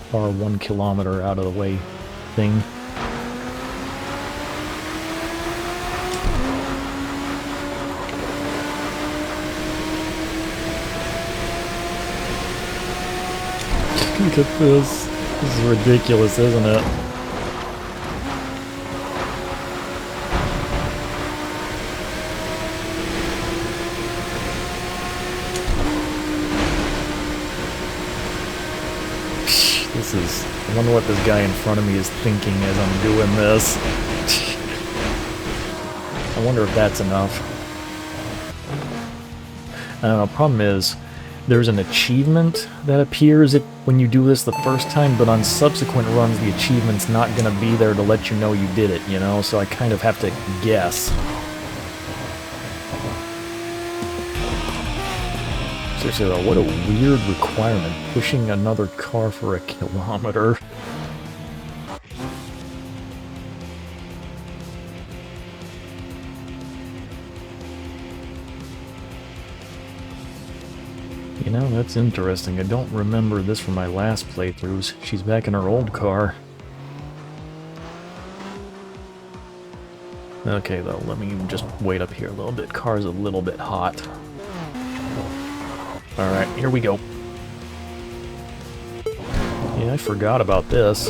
car 1 kilometer out of the way thing. Look at this. This is ridiculous, isn't it? This is... I wonder what this guy in front of me is thinking as I'm doing this. I wonder if that's enough. I don't know, problem is, there's an achievement that appears when you do this the first time, but on subsequent runs the achievement's not going to be there to let you know you did it, you know? So I kind of have to guess. Seriously though, what a weird requirement, pushing another car for 1 kilometer. You know, that's interesting. I don't remember this from my last playthroughs. She's back in her old car. Okay, though, let me just wait up here a little bit. Car's a little bit hot. Alright, here we go. Yeah, I forgot about this.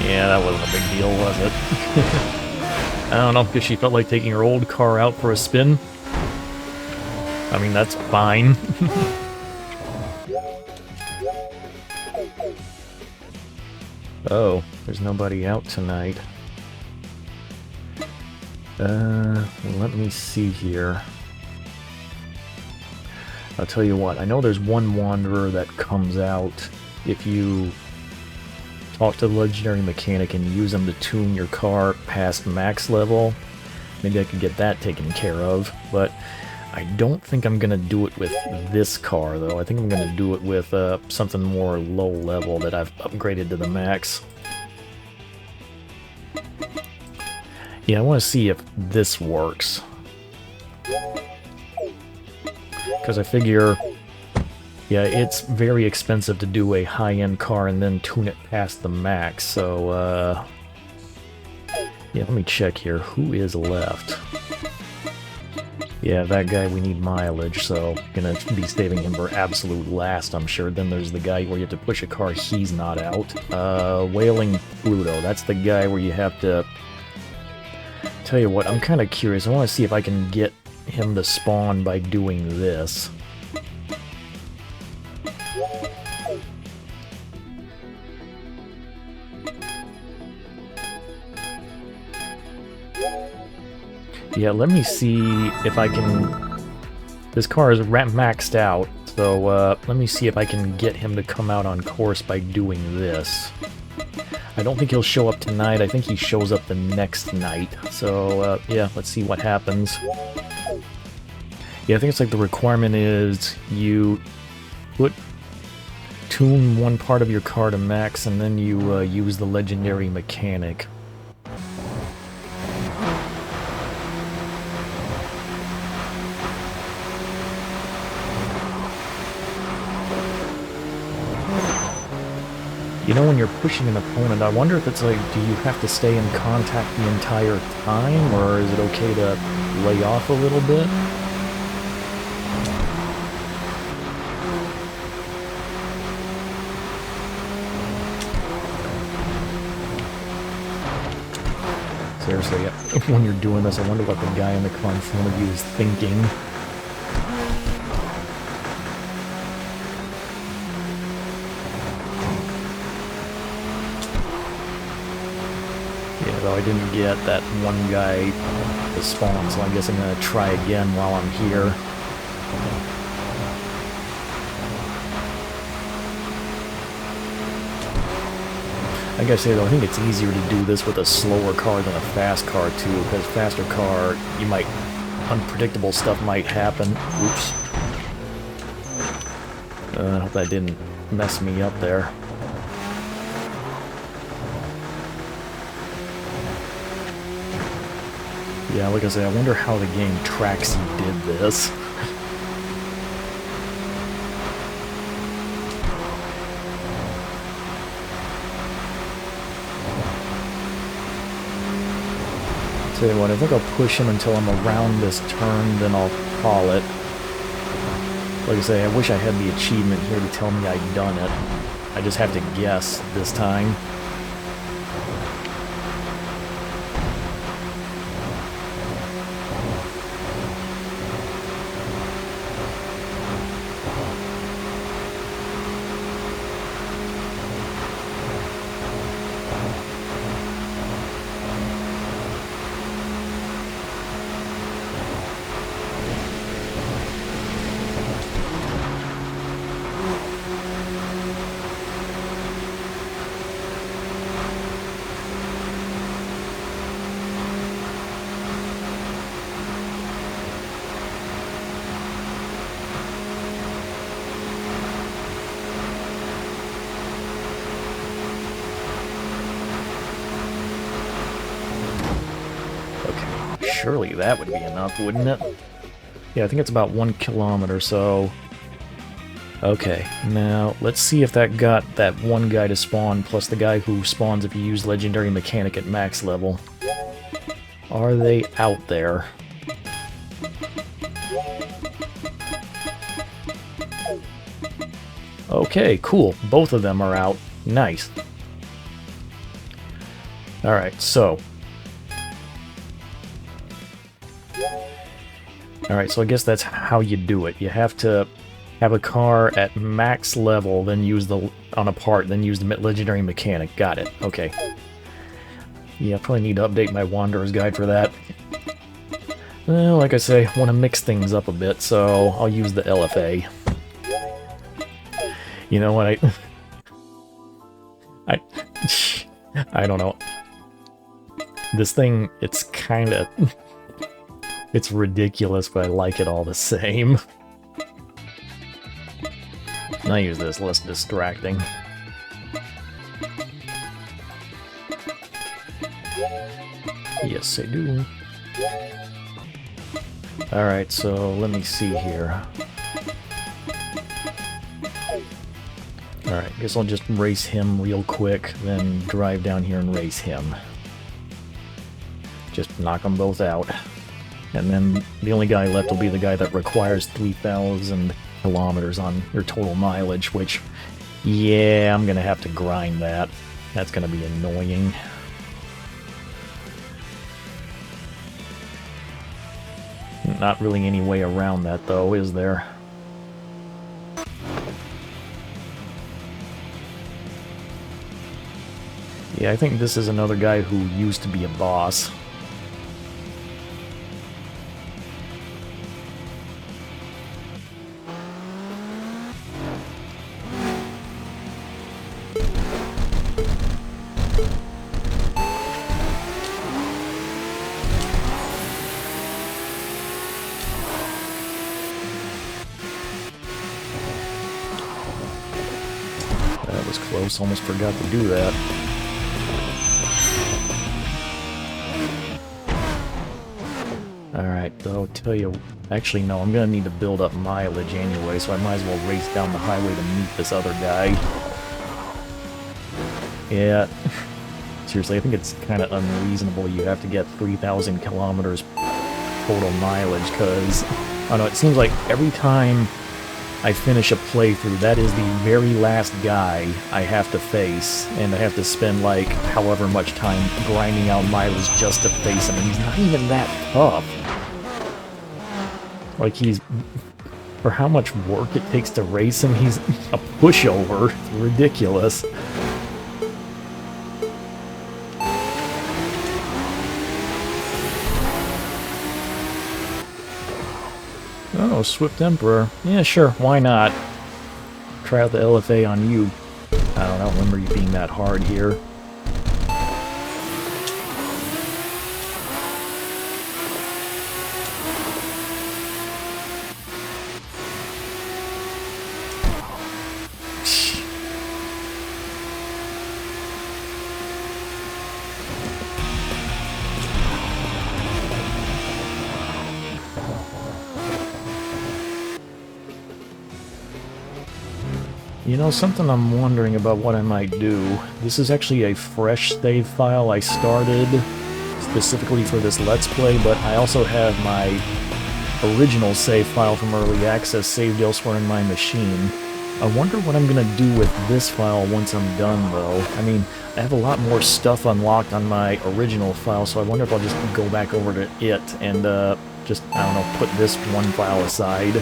Yeah, that wasn't a big deal, was it? I don't know, because she felt like taking her old car out for a spin. I mean, that's fine. Oh, there's nobody out tonight. Let me see here. I'll tell you what, I know there's one wanderer that comes out if you talk to the legendary mechanic and use them to tune your car past max level. Maybe I could get that taken care of, but I don't think I'm gonna do it with this car though. I think I'm gonna do it with something more low level that I've upgraded to the max. Yeah, I want to see if this works, because I figure, yeah, it's very expensive to do a high-end car and then tune it past the max, so, yeah, let me check here. Who is left? Yeah, that guy, we need mileage, so gonna be saving him for absolute last, I'm sure. Then there's the guy where you have to push a car, he's not out. Wailing Pluto, that's the guy where you have to... Tell you what, I'm kind of curious. I want to see if I can get him to spawn by doing this. Yeah, let me see if I can... This car is maxed out, so let me see if I can get him to come out on course by doing this. I don't think he'll show up tonight. I think he shows up the next night. So, yeah, let's see what happens. Yeah, I think it's like the requirement is you tune one part of your car to max, and then you use the legendary mechanic. You know, when you're pushing an opponent, I wonder if it's like, do you have to stay in contact the entire time, or is it okay to lay off a little bit? Seriously, when you're doing this, I wonder what the guy in the car in front of you is thinking. Yeah, though I didn't get that one guy to spawn, so I guess I'm gonna try again while I'm here. Like I say though, I think it's easier to do this with a slower car than a fast car too, because faster car, unpredictable stuff might happen. Oops. I hope that didn't mess me up there. Yeah, like I say, I wonder how the game tracks you did this. Tell you what, I think I'll push him until I'm around this turn, then I'll call it. Like I say, I wish I had the achievement here to tell me I'd done it. I just have to guess this time. Surely that would be enough, wouldn't it? Yeah, I think it's about 1 kilometer, so... Okay, now let's see if that got that one guy to spawn, plus the guy who spawns if you use Legendary Mechanic at max level. Are they out there? Okay, cool. Both of them are out. Nice. Alright, so... Alright, so I guess that's how you do it. You have to have a car at max level, then use the... on a part, then use the Legendary Mechanic. Got it. Okay. Yeah, I probably need to update my Wanderer's Guide for that. Well, like I say, I want to mix things up a bit, so I'll use the LFA. You know what, I don't know. This thing, it's kinda... It's ridiculous, but I like it all the same. I use this, less distracting. Yes, I do. Alright, so let me see here. Alright, guess I'll just race him real quick, then drive down here and race him. Just knock them both out. And then the only guy left will be the guy that requires 3,000 kilometers on your total mileage, which, yeah, I'm gonna have to grind that. That's gonna be annoying. Not really any way around that, though, is there? Yeah, I think this is another guy who used to be a boss. That was close, almost forgot to do that. Alright, though, tell you... Actually, no, I'm gonna need to build up mileage anyway, so I might as well race down the highway to meet this other guy. Yeah, seriously, I think it's kind of unreasonable you have to get 3,000 kilometers total mileage, because, I don't know, it seems like every time I finish a playthrough, that is the very last guy I have to face, and I have to spend, like, however much time grinding out mileage just to face him, and he's not even that tough. Like, he's... For how much work it takes to race him, he's a pushover. It's ridiculous. Oh, Swift Emperor. Yeah, sure, why not? Try out the LFA on you. I don't remember you being that hard here. You know, something I'm wondering about what I might do. This is actually a fresh save file I started specifically for this Let's Play, but I also have my original save file from Early Access saved elsewhere in my machine. I wonder what I'm gonna do with this file once I'm done, though. I mean, I have a lot more stuff unlocked on my original file, so I wonder if I'll just go back over to it and, just, I don't know, put this one file aside.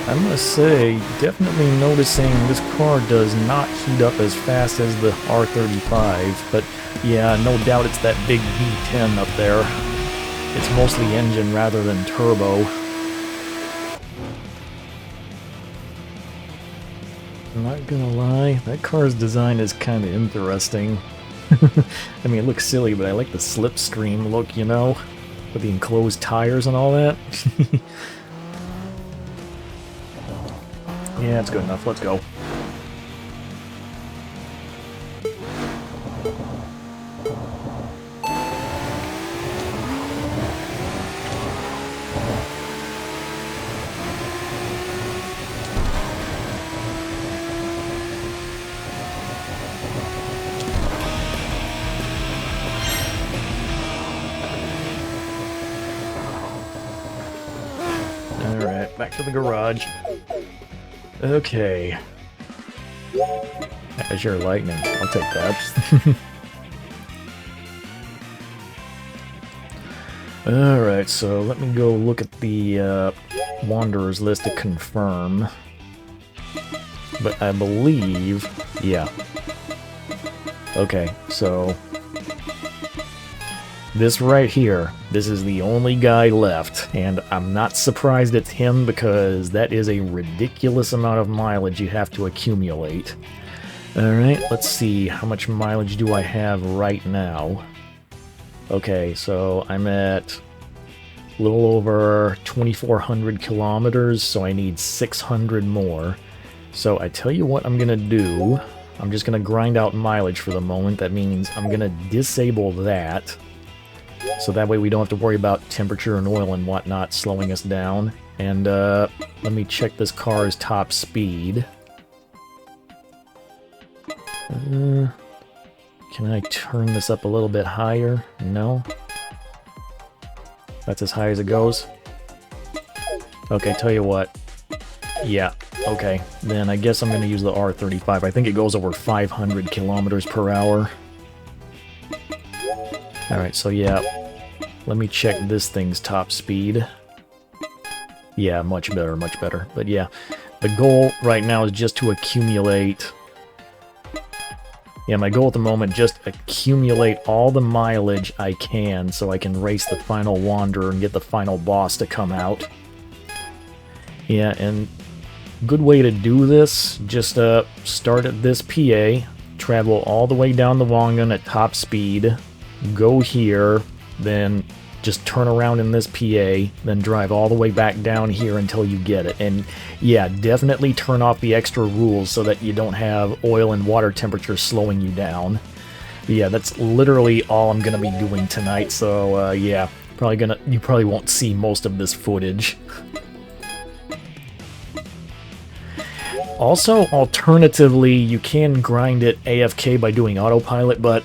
I must say, definitely noticing this car does not heat up as fast as the R35, but yeah, no doubt it's that big V10 up there. It's mostly engine rather than turbo. I'm not gonna lie, that car's design is kind of interesting. I mean, it looks silly, but I like the slipstream look, you know? With the enclosed tires and all that. Yeah, it's good enough. Let's go. Alright, back to the garage. Okay. Azure Lightning. I'll take that. Alright, so let me go look at the Wanderers list to confirm. But I believe... yeah. Okay, so... this right here, this is the only guy left, and I'm not surprised it's him because that is a ridiculous amount of mileage you have to accumulate. Alright, let's see, how much mileage do I have right now? Okay, so I'm at a little over 2,400 kilometers, so I need 600 more. So I tell you what I'm gonna do, I'm just gonna grind out mileage for the moment. That means I'm gonna disable that. So that way we don't have to worry about temperature and oil and whatnot slowing us down. And let me check this car's top speed. Can I turn this up a little bit higher? No? That's as high as it goes? Okay, tell you what. Yeah, okay. Then I guess I'm going to use the R35. I think it goes over 500 kilometers per hour. Alright, so yeah, let me check this thing's top speed. Yeah, much better, much better. But yeah, the goal right now is just to accumulate... yeah, my goal at the moment, just accumulate all the mileage I can so I can race the final Wanderer and get the final boss to come out. Yeah, and good way to do this, just start at this PA, travel all the way down the Wangan at top speed, go here, then just turn around in this PA, then drive all the way back down here until you get it. And yeah, definitely turn off the extra rules so that you don't have oil and water temperature slowing you down. But yeah, that's literally all I'm going to be doing tonight, so yeah. You probably won't see most of this footage. Also, alternatively, you can grind it AFK by doing autopilot, but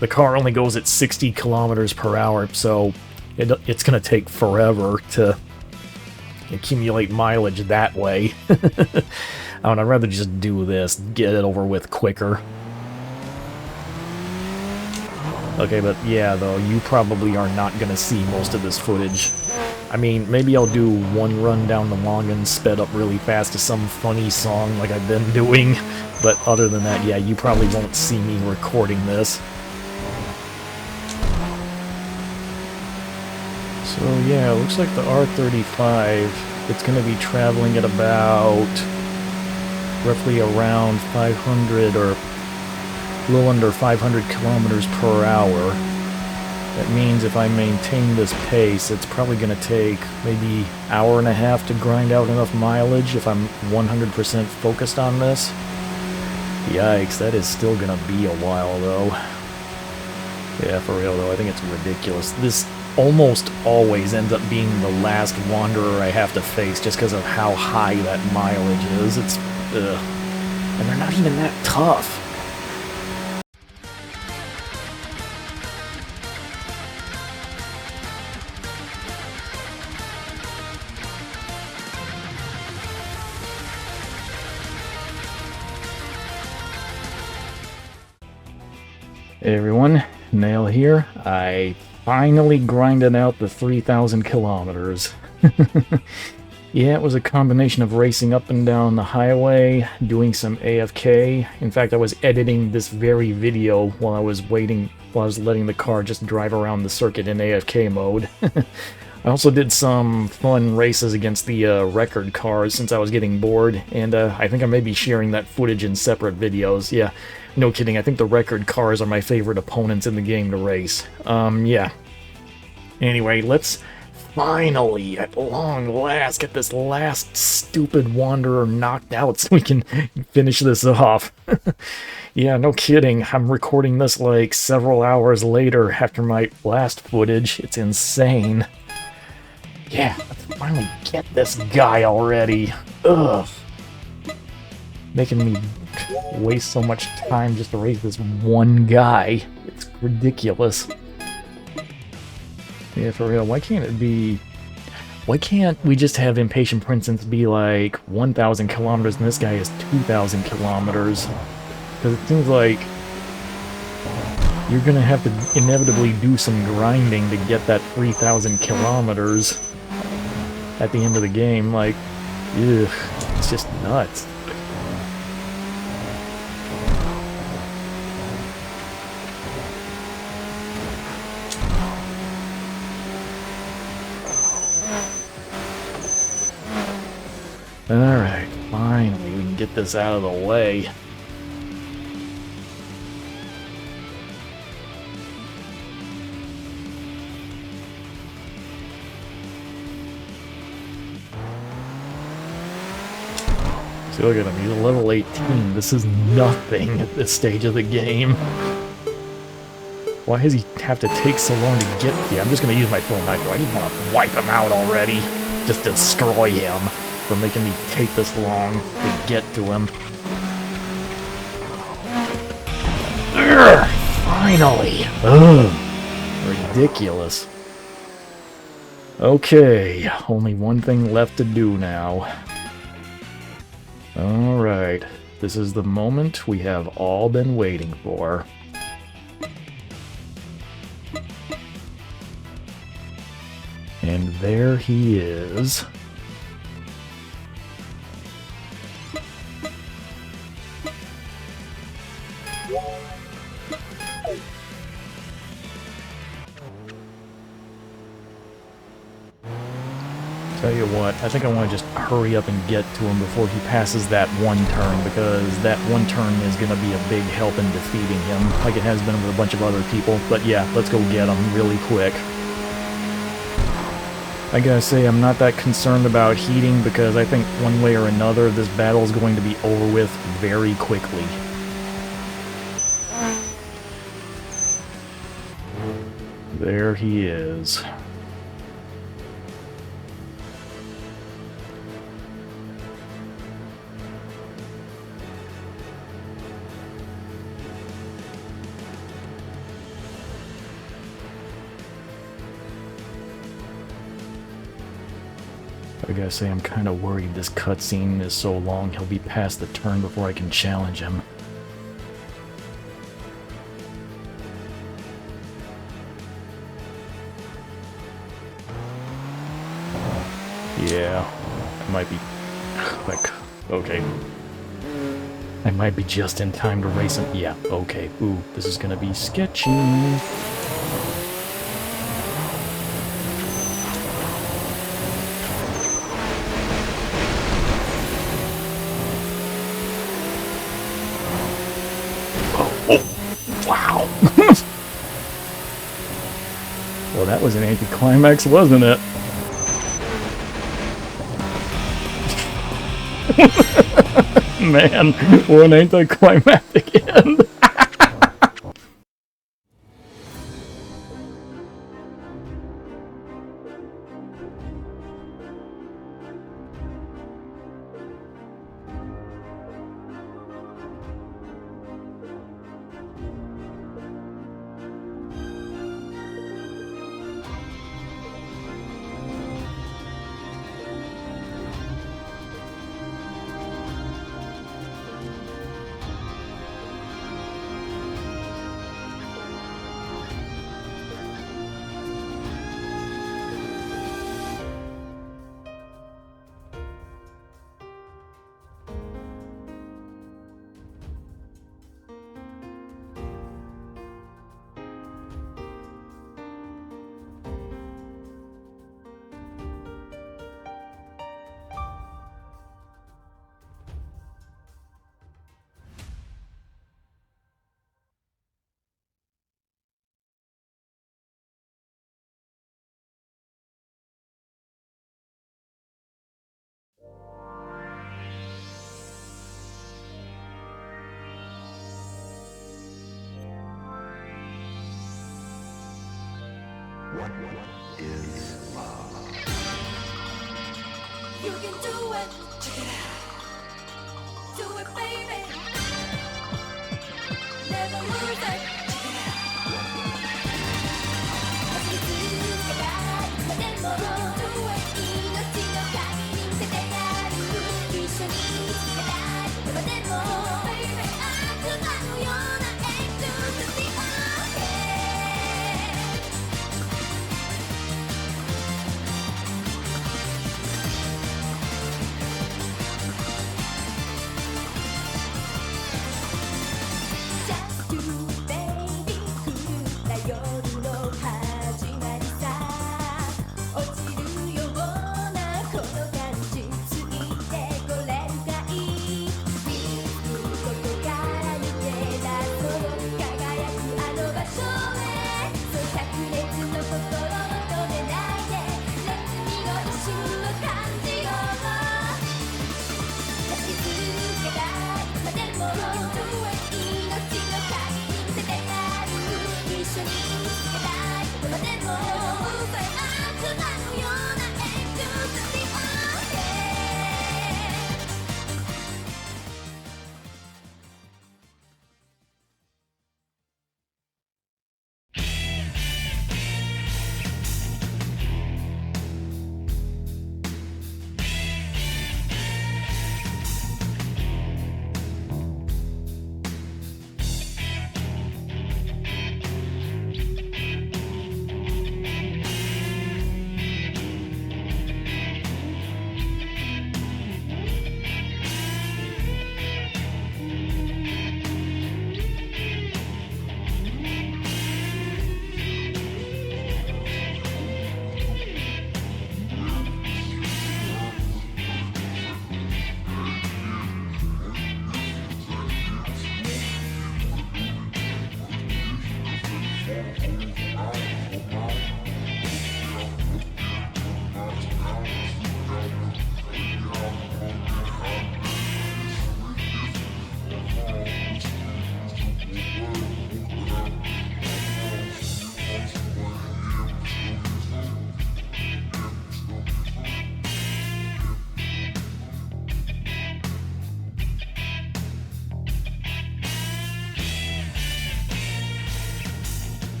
the car only goes at 60 kilometers per hour, so it's going to take forever to accumulate mileage that way. I'd rather just do this, get it over with quicker. Okay, but yeah, though, you probably are not going to see most of this footage. I mean, maybe I'll do one run down the Longan sped up really fast to some funny song like I've been doing, but other than that, yeah, you probably won't see me recording this. So yeah, it looks like the R35, it's going to be traveling at about roughly around 500 or a little under 500 kilometers per hour. That means if I maintain this pace, it's probably going to take maybe an hour and a half to grind out enough mileage if I'm 100% focused on this. Yikes, that is still going to be a while though. Yeah, for real though, I think it's ridiculous. This almost always ends up being the last wanderer I have to face just because of how high that mileage is. It's, and they're not even that tough. Hey everyone, Nail here. I finally grinded out the 3,000 kilometers. Yeah, it was a combination of racing up and down the highway, doing some AFK. In fact, I was editing this very video while I was letting the car just drive around the circuit in AFK mode. I also did some fun races against the record cars since I was getting bored, and I think I may be sharing that footage in separate videos. Yeah, no kidding, I think the record cars are my favorite opponents in the game to race. Yeah. Anyway, let's finally, at long last, get this last stupid wanderer knocked out so we can finish this off. Yeah, no kidding, I'm recording this like several hours later after my last footage. It's insane. Yeah, let's finally get this guy already. Ugh. Making me waste so much time just to race this one guy. It's ridiculous. Yeah, for real, why can't we just have Impatient Princess be like 1,000 kilometers and this guy is 2,000 kilometers? Because it seems like you're gonna have to inevitably do some grinding to get that 3,000 kilometers at the end of the game. Like, ugh, it's just nuts. Alright, finally we can get this out of the way. See, look at him, he's a level 18. This is nothing at this stage of the game. Why does he have to take so long to get here? I'm just going to use my full nitro. I just want to wipe him out already. Just destroy him for making me take this long to get to him. Urgh, finally! Ugh, ridiculous. Okay, only one thing left to do now. Alright, this is the moment we have all been waiting for. And there he is. Tell you what, I think I want to just hurry up and get to him before he passes that one turn, because that one turn is going to be a big help in defeating him, like it has been with a bunch of other people. But yeah, let's go get him really quick. I gotta say, I'm not that concerned about heating, because I think one way or another this battle is going to be over with very quickly. There he is. I gotta say, I'm kind of worried this cutscene is so long he'll be past the turn before I can challenge him. Yeah, I might be... like, okay. I might be just in time to race him. Yeah, okay. Ooh, this is gonna be sketchy. Wow! Well, that was an anticlimax, wasn't it? Man, what an anticlimactic end. What is love? You can do it. Check it out. Do it, baby. Never lose it. Check it out. You can do it. でも do it. 命の限り見せてやる。一緒に見せたい。でも baby 悪魔のようなエクスタシー。Just you, baby.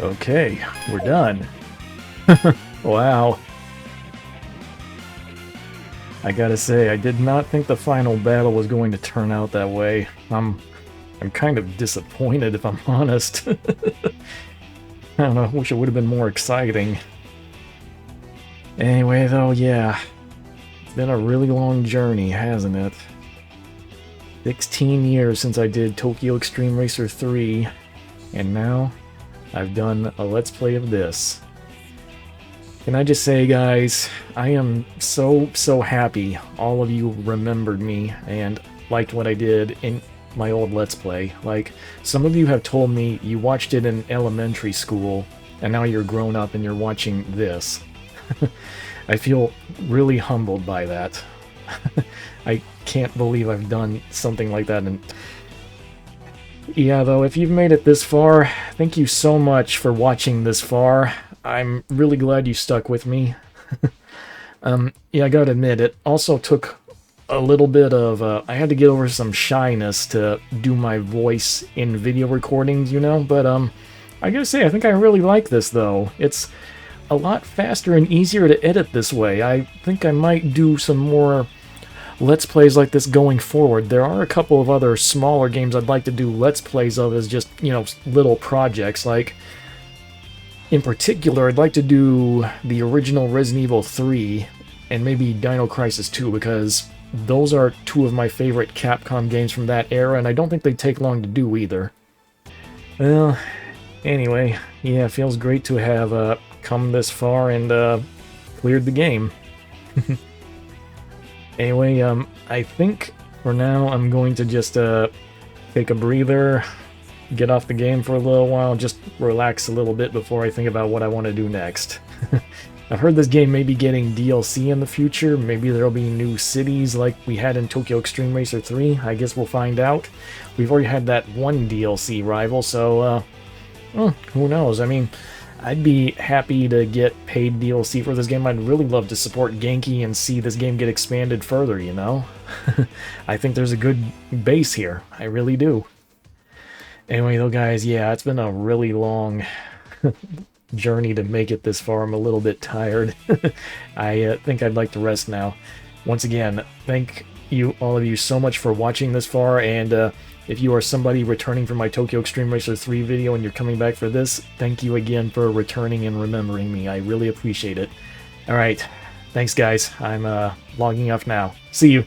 Okay, we're done. Wow. I gotta say, I did not think the final battle was going to turn out that way. I'm kind of disappointed, if I'm honest. I don't know, wish it would have been more exciting. Anyway, though, yeah. It's been a really long journey, hasn't it? 16 years since I did Tokyo Xtreme Racer 3, and now I've done a Let's Play of this. Can I just say, guys, I am so happy all of you remembered me and liked what I did in my old Let's Play. Like, some of you have told me you watched it in elementary school, and now you're grown up and you're watching this. I feel really humbled by that. I can't believe I've done something like that. And yeah, though, if you've made it this far, thank you so much for watching this far. I'm really glad you stuck with me. Yeah, I gotta admit, it also took a little bit of, I had to get over some shyness to do my voice in video recordings, you know, but, I gotta say, I think I really like this, though. It's a lot faster and easier to edit this way. I think I might do some more Let's Plays like this going forward. There are a couple of other smaller games I'd like to do Let's Plays of as just, you know, little projects, like... In particular, I'd like to do the original Resident Evil 3 and maybe Dino Crisis 2, because those are two of my favorite Capcom games from that era, and I don't think they take long to do either. Well, anyway, yeah, it feels great to have come this far and cleared the game. Anyway, I think for now I'm going to just take a breather, get off the game for a little while, just relax a little bit before I think about what I want to do next. I've heard this game may be getting DLC in the future. Maybe there'll be new cities like we had in Tokyo Xtreme Racer 3. I guess we'll find out. We've already had that one DLC rival, so who knows? I mean, I'd be happy to get paid DLC for this game. I'd really love to support Genki and see this game get expanded further, you know? I think there's a good base here. I really do. Anyway, though, guys, yeah, it's been a really long journey to make it this far. I'm a little bit tired. I think I'd like to rest now. Once again, thank you, all of you, so much for watching this far, and if you are somebody returning from my Tokyo Xtreme Racer 3 video and you're coming back for this, thank you again for returning and remembering me. I really appreciate it. Alright, thanks, guys. I'm logging off now. See you!